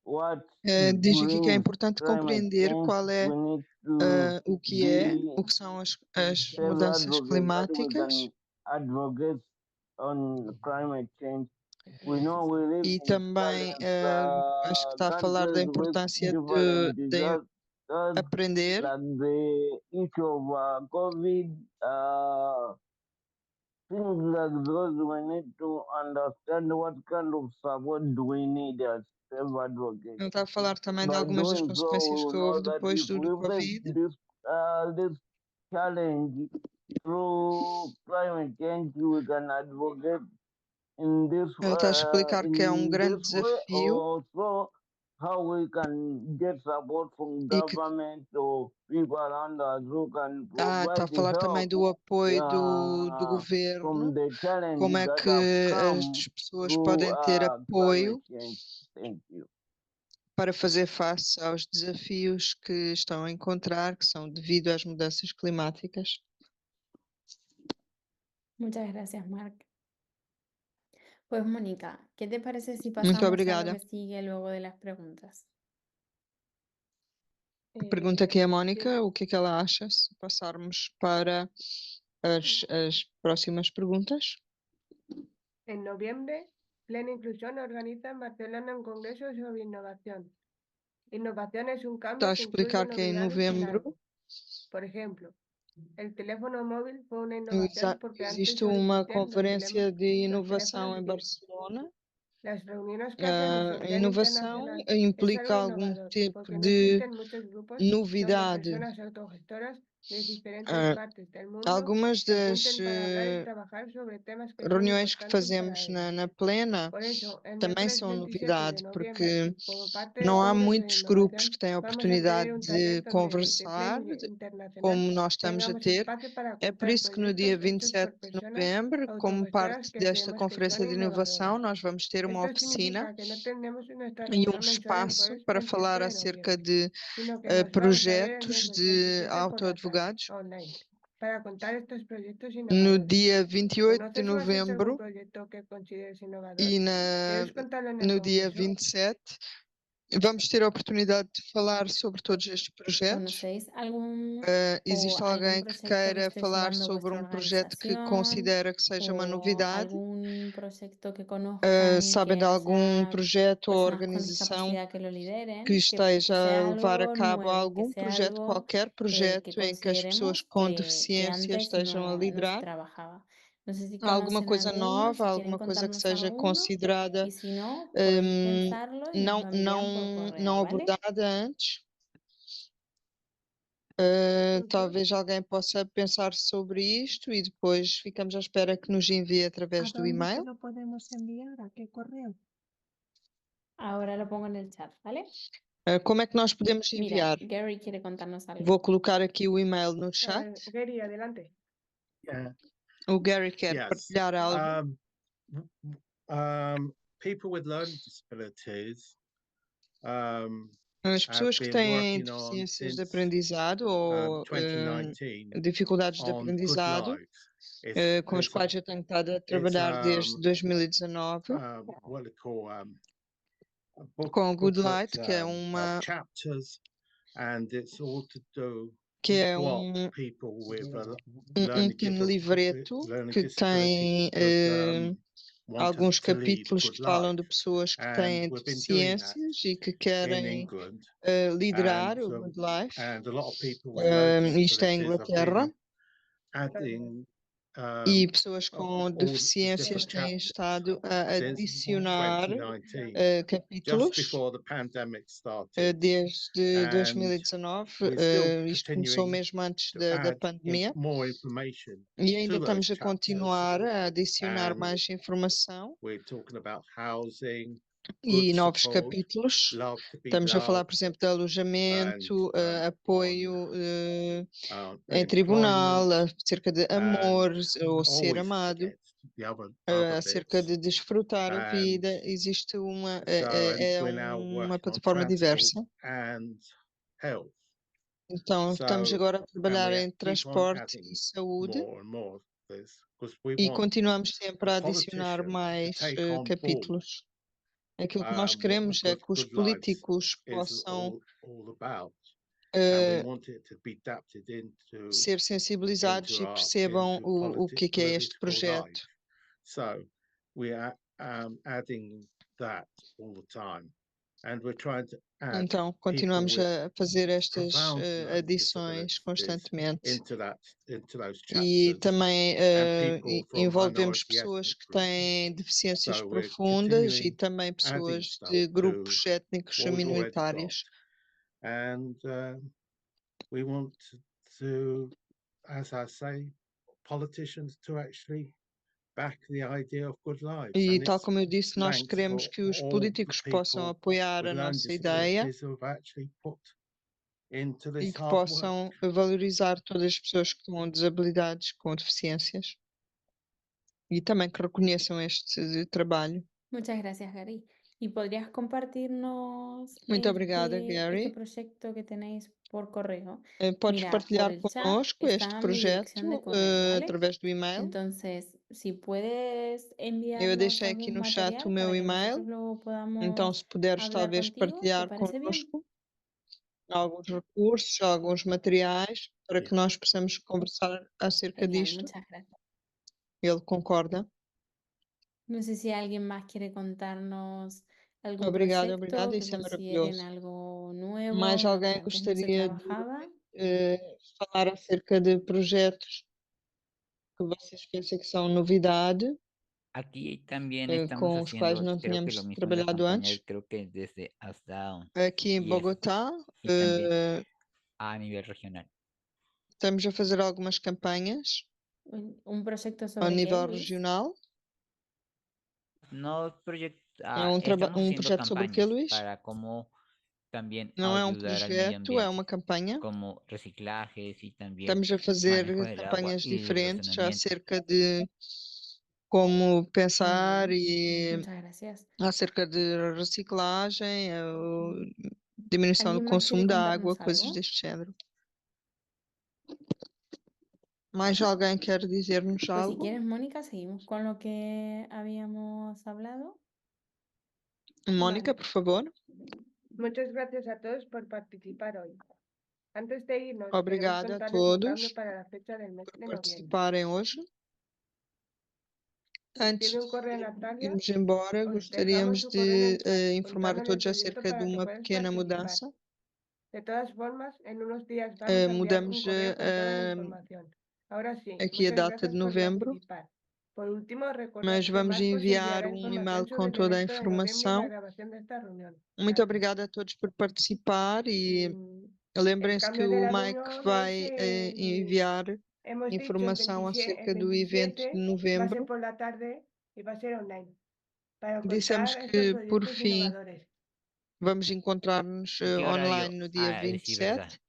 what Diz aqui que é brings importante climate compreender change, qual é we need to o que é, be o que são as self mudanças advocates that we climáticas can advocate on climate change. We know we live e in também acho que está a falar da countries with importância different de disasters, aprender. like the issue of COVID, things like those. We need to understand what kind of support do we need as self-advocates. Ele está a falar também de By algumas das doing so, consequências we que know houve that depois if do we Covid. face this challenge through climate change, we can advocate in this Ele está a explicar que é grande this way, desafio also how we can get support from e que government or people around us who can está a provide falar também help do apoio do from governo, the como challenges é that que have as come pessoas through podem ter apoio climate change. Thank you. para fazer face aos desafios que estão a encontrar, que são devido às mudanças climáticas. Muchas gracias, Marc. Pues Mónica, ¿qué te parece si Muito pasamos a lo obrigada. que sigue luego de las preguntas? Pergunta aqui a Sí. Mónica o que é que ela acha se passarmos para as próximas perguntas. En noviembre, Plena Inclusión organiza en Barcelona un congreso sobre innovación. Innovación es un Está a cambio que incluye explicar que em novedades en novembro algo. Por ejemplo, el teléfono móvil fue una innovación porque antes existe solo uma existían conferência de los inovação em teléfonos fijos. Barcelona. Las reuniones que hacemos a A nivel inovação internacional es implica algo algum innovador tipo porque no de existen muchos grupos donde novidade. personas autogestoras de diferentes Ah, partes del mundo Algumas se das junten para hablar y trabajar sobre temas que son reuniões que importantes para fazemos ellos. na Plena Por eso, el também miércoles são 27 de novidade, noviembre, porque como parte del não há Congreso de muitos grupos Innovación, que têm a vamos a oportunidade tener un de taller donde desde conversar, Plan Internacional como nós estamos a tengamos ter. espacio para É por contar isso que no dia proyectos hechos 27 por de personas novembro, como autogestoras parte que desta creemos que Conferência son de Inovação, innovadoras. nós vamos ter uma Esto oficina significa que no tendremos nuestra e reunión mensual el espaço jueves para 27 falar de acerca noviembre, de sino que nos vamos a ver el projetos miércoles de 27 por la tarde, autoadvogados. online, para contar estos proyectos No innovadores. dia 28 de ¿Conoces o has hecho algún novembro proyecto que consideres innovador? e ¿Quieres contarlo en el no dia Congreso? 27, Vamos ter a oportunidade de falar sobre todos estes projetos. ¿Conocéis algún Existe o algún alguém que proyecto que queira esté falar llevando sobre vuestra projeto que organización considera que seja uma o novidade? algún proyecto que conozcan Sabem que de algum haya projeto ou personas con organização discapacidad que lo que lideren, esteja sea a levar a algo cabo nuevo, que algum sea projeto, algo qualquer que projeto em que as pessoas consideremos com que deficiência antes estejam a no se liderar? trabajaba. No sé si Alguma conocen coisa alguno, nova, si quieren alguma coisa que contarnos seja alguno, considerada y si no, podéis pensarlo y nos não, lo envían por não, correo, não ¿vale? abordada antes. Talvez alguém possa pensar sobre isto e depois ficamos à espera que nos envie através do ¿A dónde e-mail. lo podemos enviar? ¿A qué correo? Ahora lo pongo en el chat, ¿vale? Como é que nós podemos Mira, enviar? Gary quiere contarnos algo. Vou colocar aqui o e-mail no chat. Gary, adelante. O Gary quer Yes. partilhar algo. People with learning disabilities As have pessoas que been têm working on deficiências de since aprendizado ou 2019 dificuldades de on Good aprendizado, Life. It's, com as it's, quais eu tenho estado a trabalhar desde 2019, what they call a com o Good booklet Light, que é of chapters, and it's all to do que with é what people with pequeno livreto que tem alguns capítulos que falam de pessoas que têm deficiências e que querem liderar o Good Life. Isto é em Inglaterra. E pessoas com deficiências têm estado a adicionar capítulos desde 2019. Isto começou mesmo antes da pandemia. E ainda estamos a continuar a adicionar mais informação e novos capítulos. Estamos a falar, por exemplo, de alojamento, apoio em tribunal, acerca de amor ou ser amado, acerca de desfrutar a vida. Existe uma plataforma diversa. Então, estamos agora a trabalhar em transporte e saúde e continuamos sempre a adicionar mais capítulos. Aquilo que nós queremos é que os políticos possam ser sensibilizados e percebam o que é este projeto. Então, continuamos a fazer estas adições constantemente. E também envolvemos pessoas que têm deficiências profundas e também pessoas de grupos étnicos minoritários. We want to, as I say, politicians to actually back the idea of good lives. E tal como eu disse, nós queremos que os políticos possam apoiar a nossa ideia e que possam valorizar todas as pessoas com desabilidades, com deficiências e também que reconheçam este trabalho. Muchas gracias, Gary. ¿Y podrías compartirnos Muito obrigada, este Gary. proyecto que tenéis por correo? Podes Mira, partilhar por el chat connosco este está mi projeto dirección de correo, ¿vale? através do e-mail. Entonces, si puedes Eu enviarnos deixei aqui algún no chat material o meu para que e-mail. nosotros luego Então, podamos se puderes hablar talvez contigo, ¿te partilhar parece bien? connosco alguns recursos, alguns materiais para que nós possamos conversar acerca Genial, disto. muchas gracias. Ele concorda. No sé si alguien más quiere contarnos algún Obrigada, proyecto que isso é consideren maravilhoso. algo nuevo, Mais que alguém antes no se gostaria de trabajaba. falar acerca de projetos que vocês pensam que são novidade, Aquí también estamos com os quais haciendo, não creo que tínhamos lo mismo las trabalhado antes? compañías, creo que desde hasta Aqui em y es- Bogotá, y también a nivel regional. estamos a fazer algumas campanhas Un proyecto ao sobre qué, nível Luis? regional. No proyecto, É estamos haciendo projeto sobre o quê, campañas Luís? para cómo también Não é ayudar al medio projeto, é ambiente, uma campanha. como reciclajes y también Estamos a fazer manejo del agua campanhas y el diferentes racionamiento. acerca de como pensar e Muchas gracias. acerca de reciclagem, diminuição do ¿Alguien más consumo quiere da água, contarnos coisas algo? deste género. Mais alguém quer dizer-nos Pues si algo? quieres, Mónica, seguimos con lo que habíamos hablado. Mónica, por favor. Muchas gracias a todos por participar hoy. Antes de irnos, queremos Obrigada a contarles un cambio todos para la fecha del mes por de noviembre. participarem hoje. Antes Escribe un correo a de Natalia. irmos embora, Os gostaríamos dejamos su correo en el de chat, informar a contándoles todos el acerca proyecto de para que uma puedas pequena participar. mudança. De todas formas, en unos días vamos a enviar un Mudamos correo con toda la información. Ahora sí, aqui a muchas data de gracias por novembro, participar. Por último, recordad mas que vamos Marcos enviar enviará um información e-mail com sobre el toda a evento de noviembre y la informação. grabación de esta reunión. Muito obrigada a todos por participar e El lembrem-se que cambio de o la Mike reunión vai es, enviar hemos dicho informação acerca do evento de va a ser novembro. por la tarde y va a ser online. Para Dissemos contar estos que, por proyectos fim, innovadores. vamos encontrar-nos ¿En qué horario? online no dia Sí, verdad. 27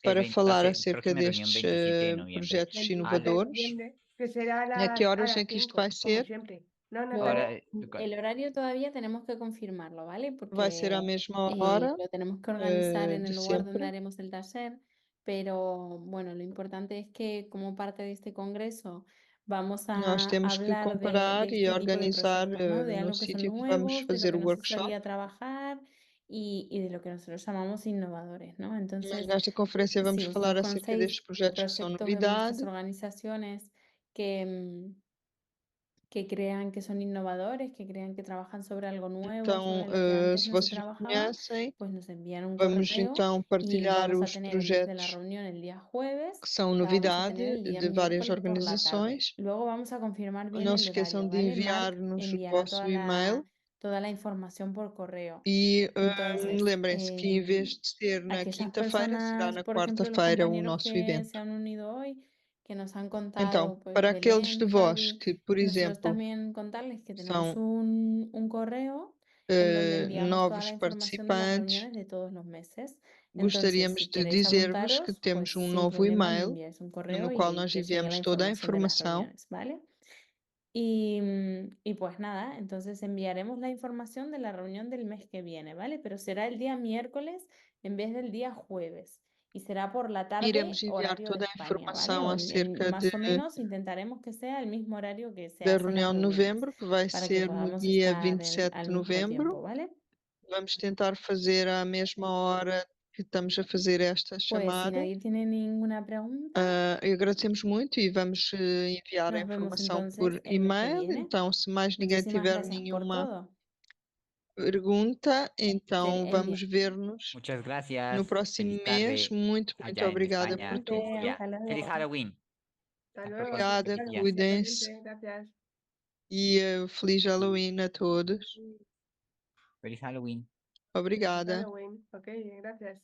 para falar acerca Próxima reunión destes 27 de noviembre. projetos 27 de inovadores. noviembre, que será E a que a horas las é que isto 5, vai como ser? siempre. No, Luego, Natalia. el horario todavía tenemos que confirmarlo, ¿vale? Vai ser à Porque mesma hora lo tenemos que organizar en de el lugar donde sempre. haremos el taller, pero bueno, lo importante es que como parte de este congreso vamos Nós a temos que hablar de comparar e este tipo de organizar proyectos, ¿no? De no algo que son sítio que vamos nuevos, de lo fazer que o no se workshop. solía trabajar y de lo que nosotros llamamos innovadores, ¿no? Mas Entonces, nesta conferência vamos si falar vosotros acerca conocéis destes projetos que são proyectos en vuestras novidade. organizaciones que crean que son innovadores, que crean que trabajan sobre algo nuevo, Então, sobre lo que antes se no se vocês não trabajaba, conhecem, pues nos envían un vamos correo então y partilhar vamos a os tener en vez de la projetos reunión el día jueves, que são la vamos a novidade tener el día de várias miércoles por la tarde. organizações. Luego vamos a confirmar bien Não el se esqueçam horario, de ¿vale? enviar-nos o Enviará vosso e-mail. toda la información por correo. E Entonces, lembrem-se que em vez de ser na aquellas quinta-feira, será personas, na por ejemplo, los quarta-feira o compañeros nosso que evento. se han unido hoy, que nos han Então, contado, pues para aqueles Belén, de vós Javi, que, por nosotros exemplo, también contarles que tenemos são un correo en donde enviamos toda novos la información de las participantes, reuniones de todos los meses. Entonces, gostaríamos si de queréis dizer-vos que apuntaros, temos pues sin novo problema me e-mail enviáis un correo no qual nós y os llegue la enviamos toda a información de las informação. reuniones, ¿vale? Y pues nada, entonces enviaremos la información de la reunión del mes que viene, ¿vale? Pero será el día miércoles en vez del día jueves. Y será por la tarde, Iremos enviar horario de toda a España, ¿vale? informação acerca Más o menos intentaremos que sea el mismo horario que se da hacen las reunião de reuniones, novembro, que vai para que ser no podamos dia estar 27 al de mismo novembro. tiempo, ¿vale? Vamos tentar fazer à mesma hora que estamos a fazer esta Pues si chamada. nadie tiene ninguna pregunta, E agradecemos muito e vamos enviar a nos vemos informação entonces por el mes que e-mail. viene. Então, se mais ninguém Muchísimas tiver gracias por nenhuma todo. pergunta, então Sí, vamos ver-nos Muchas no gracias. próximo Feliz mês. tarde Muito allá en obrigada España. por tudo. Igualmente, hasta Feliz luego. Halloween. Hasta Hasta luego. pronto. Obrigada, Ya. cuidem-se Gracias. e feliz Halloween a todos. Feliz Halloween. Obrigada. Halloween. Ok, gracias.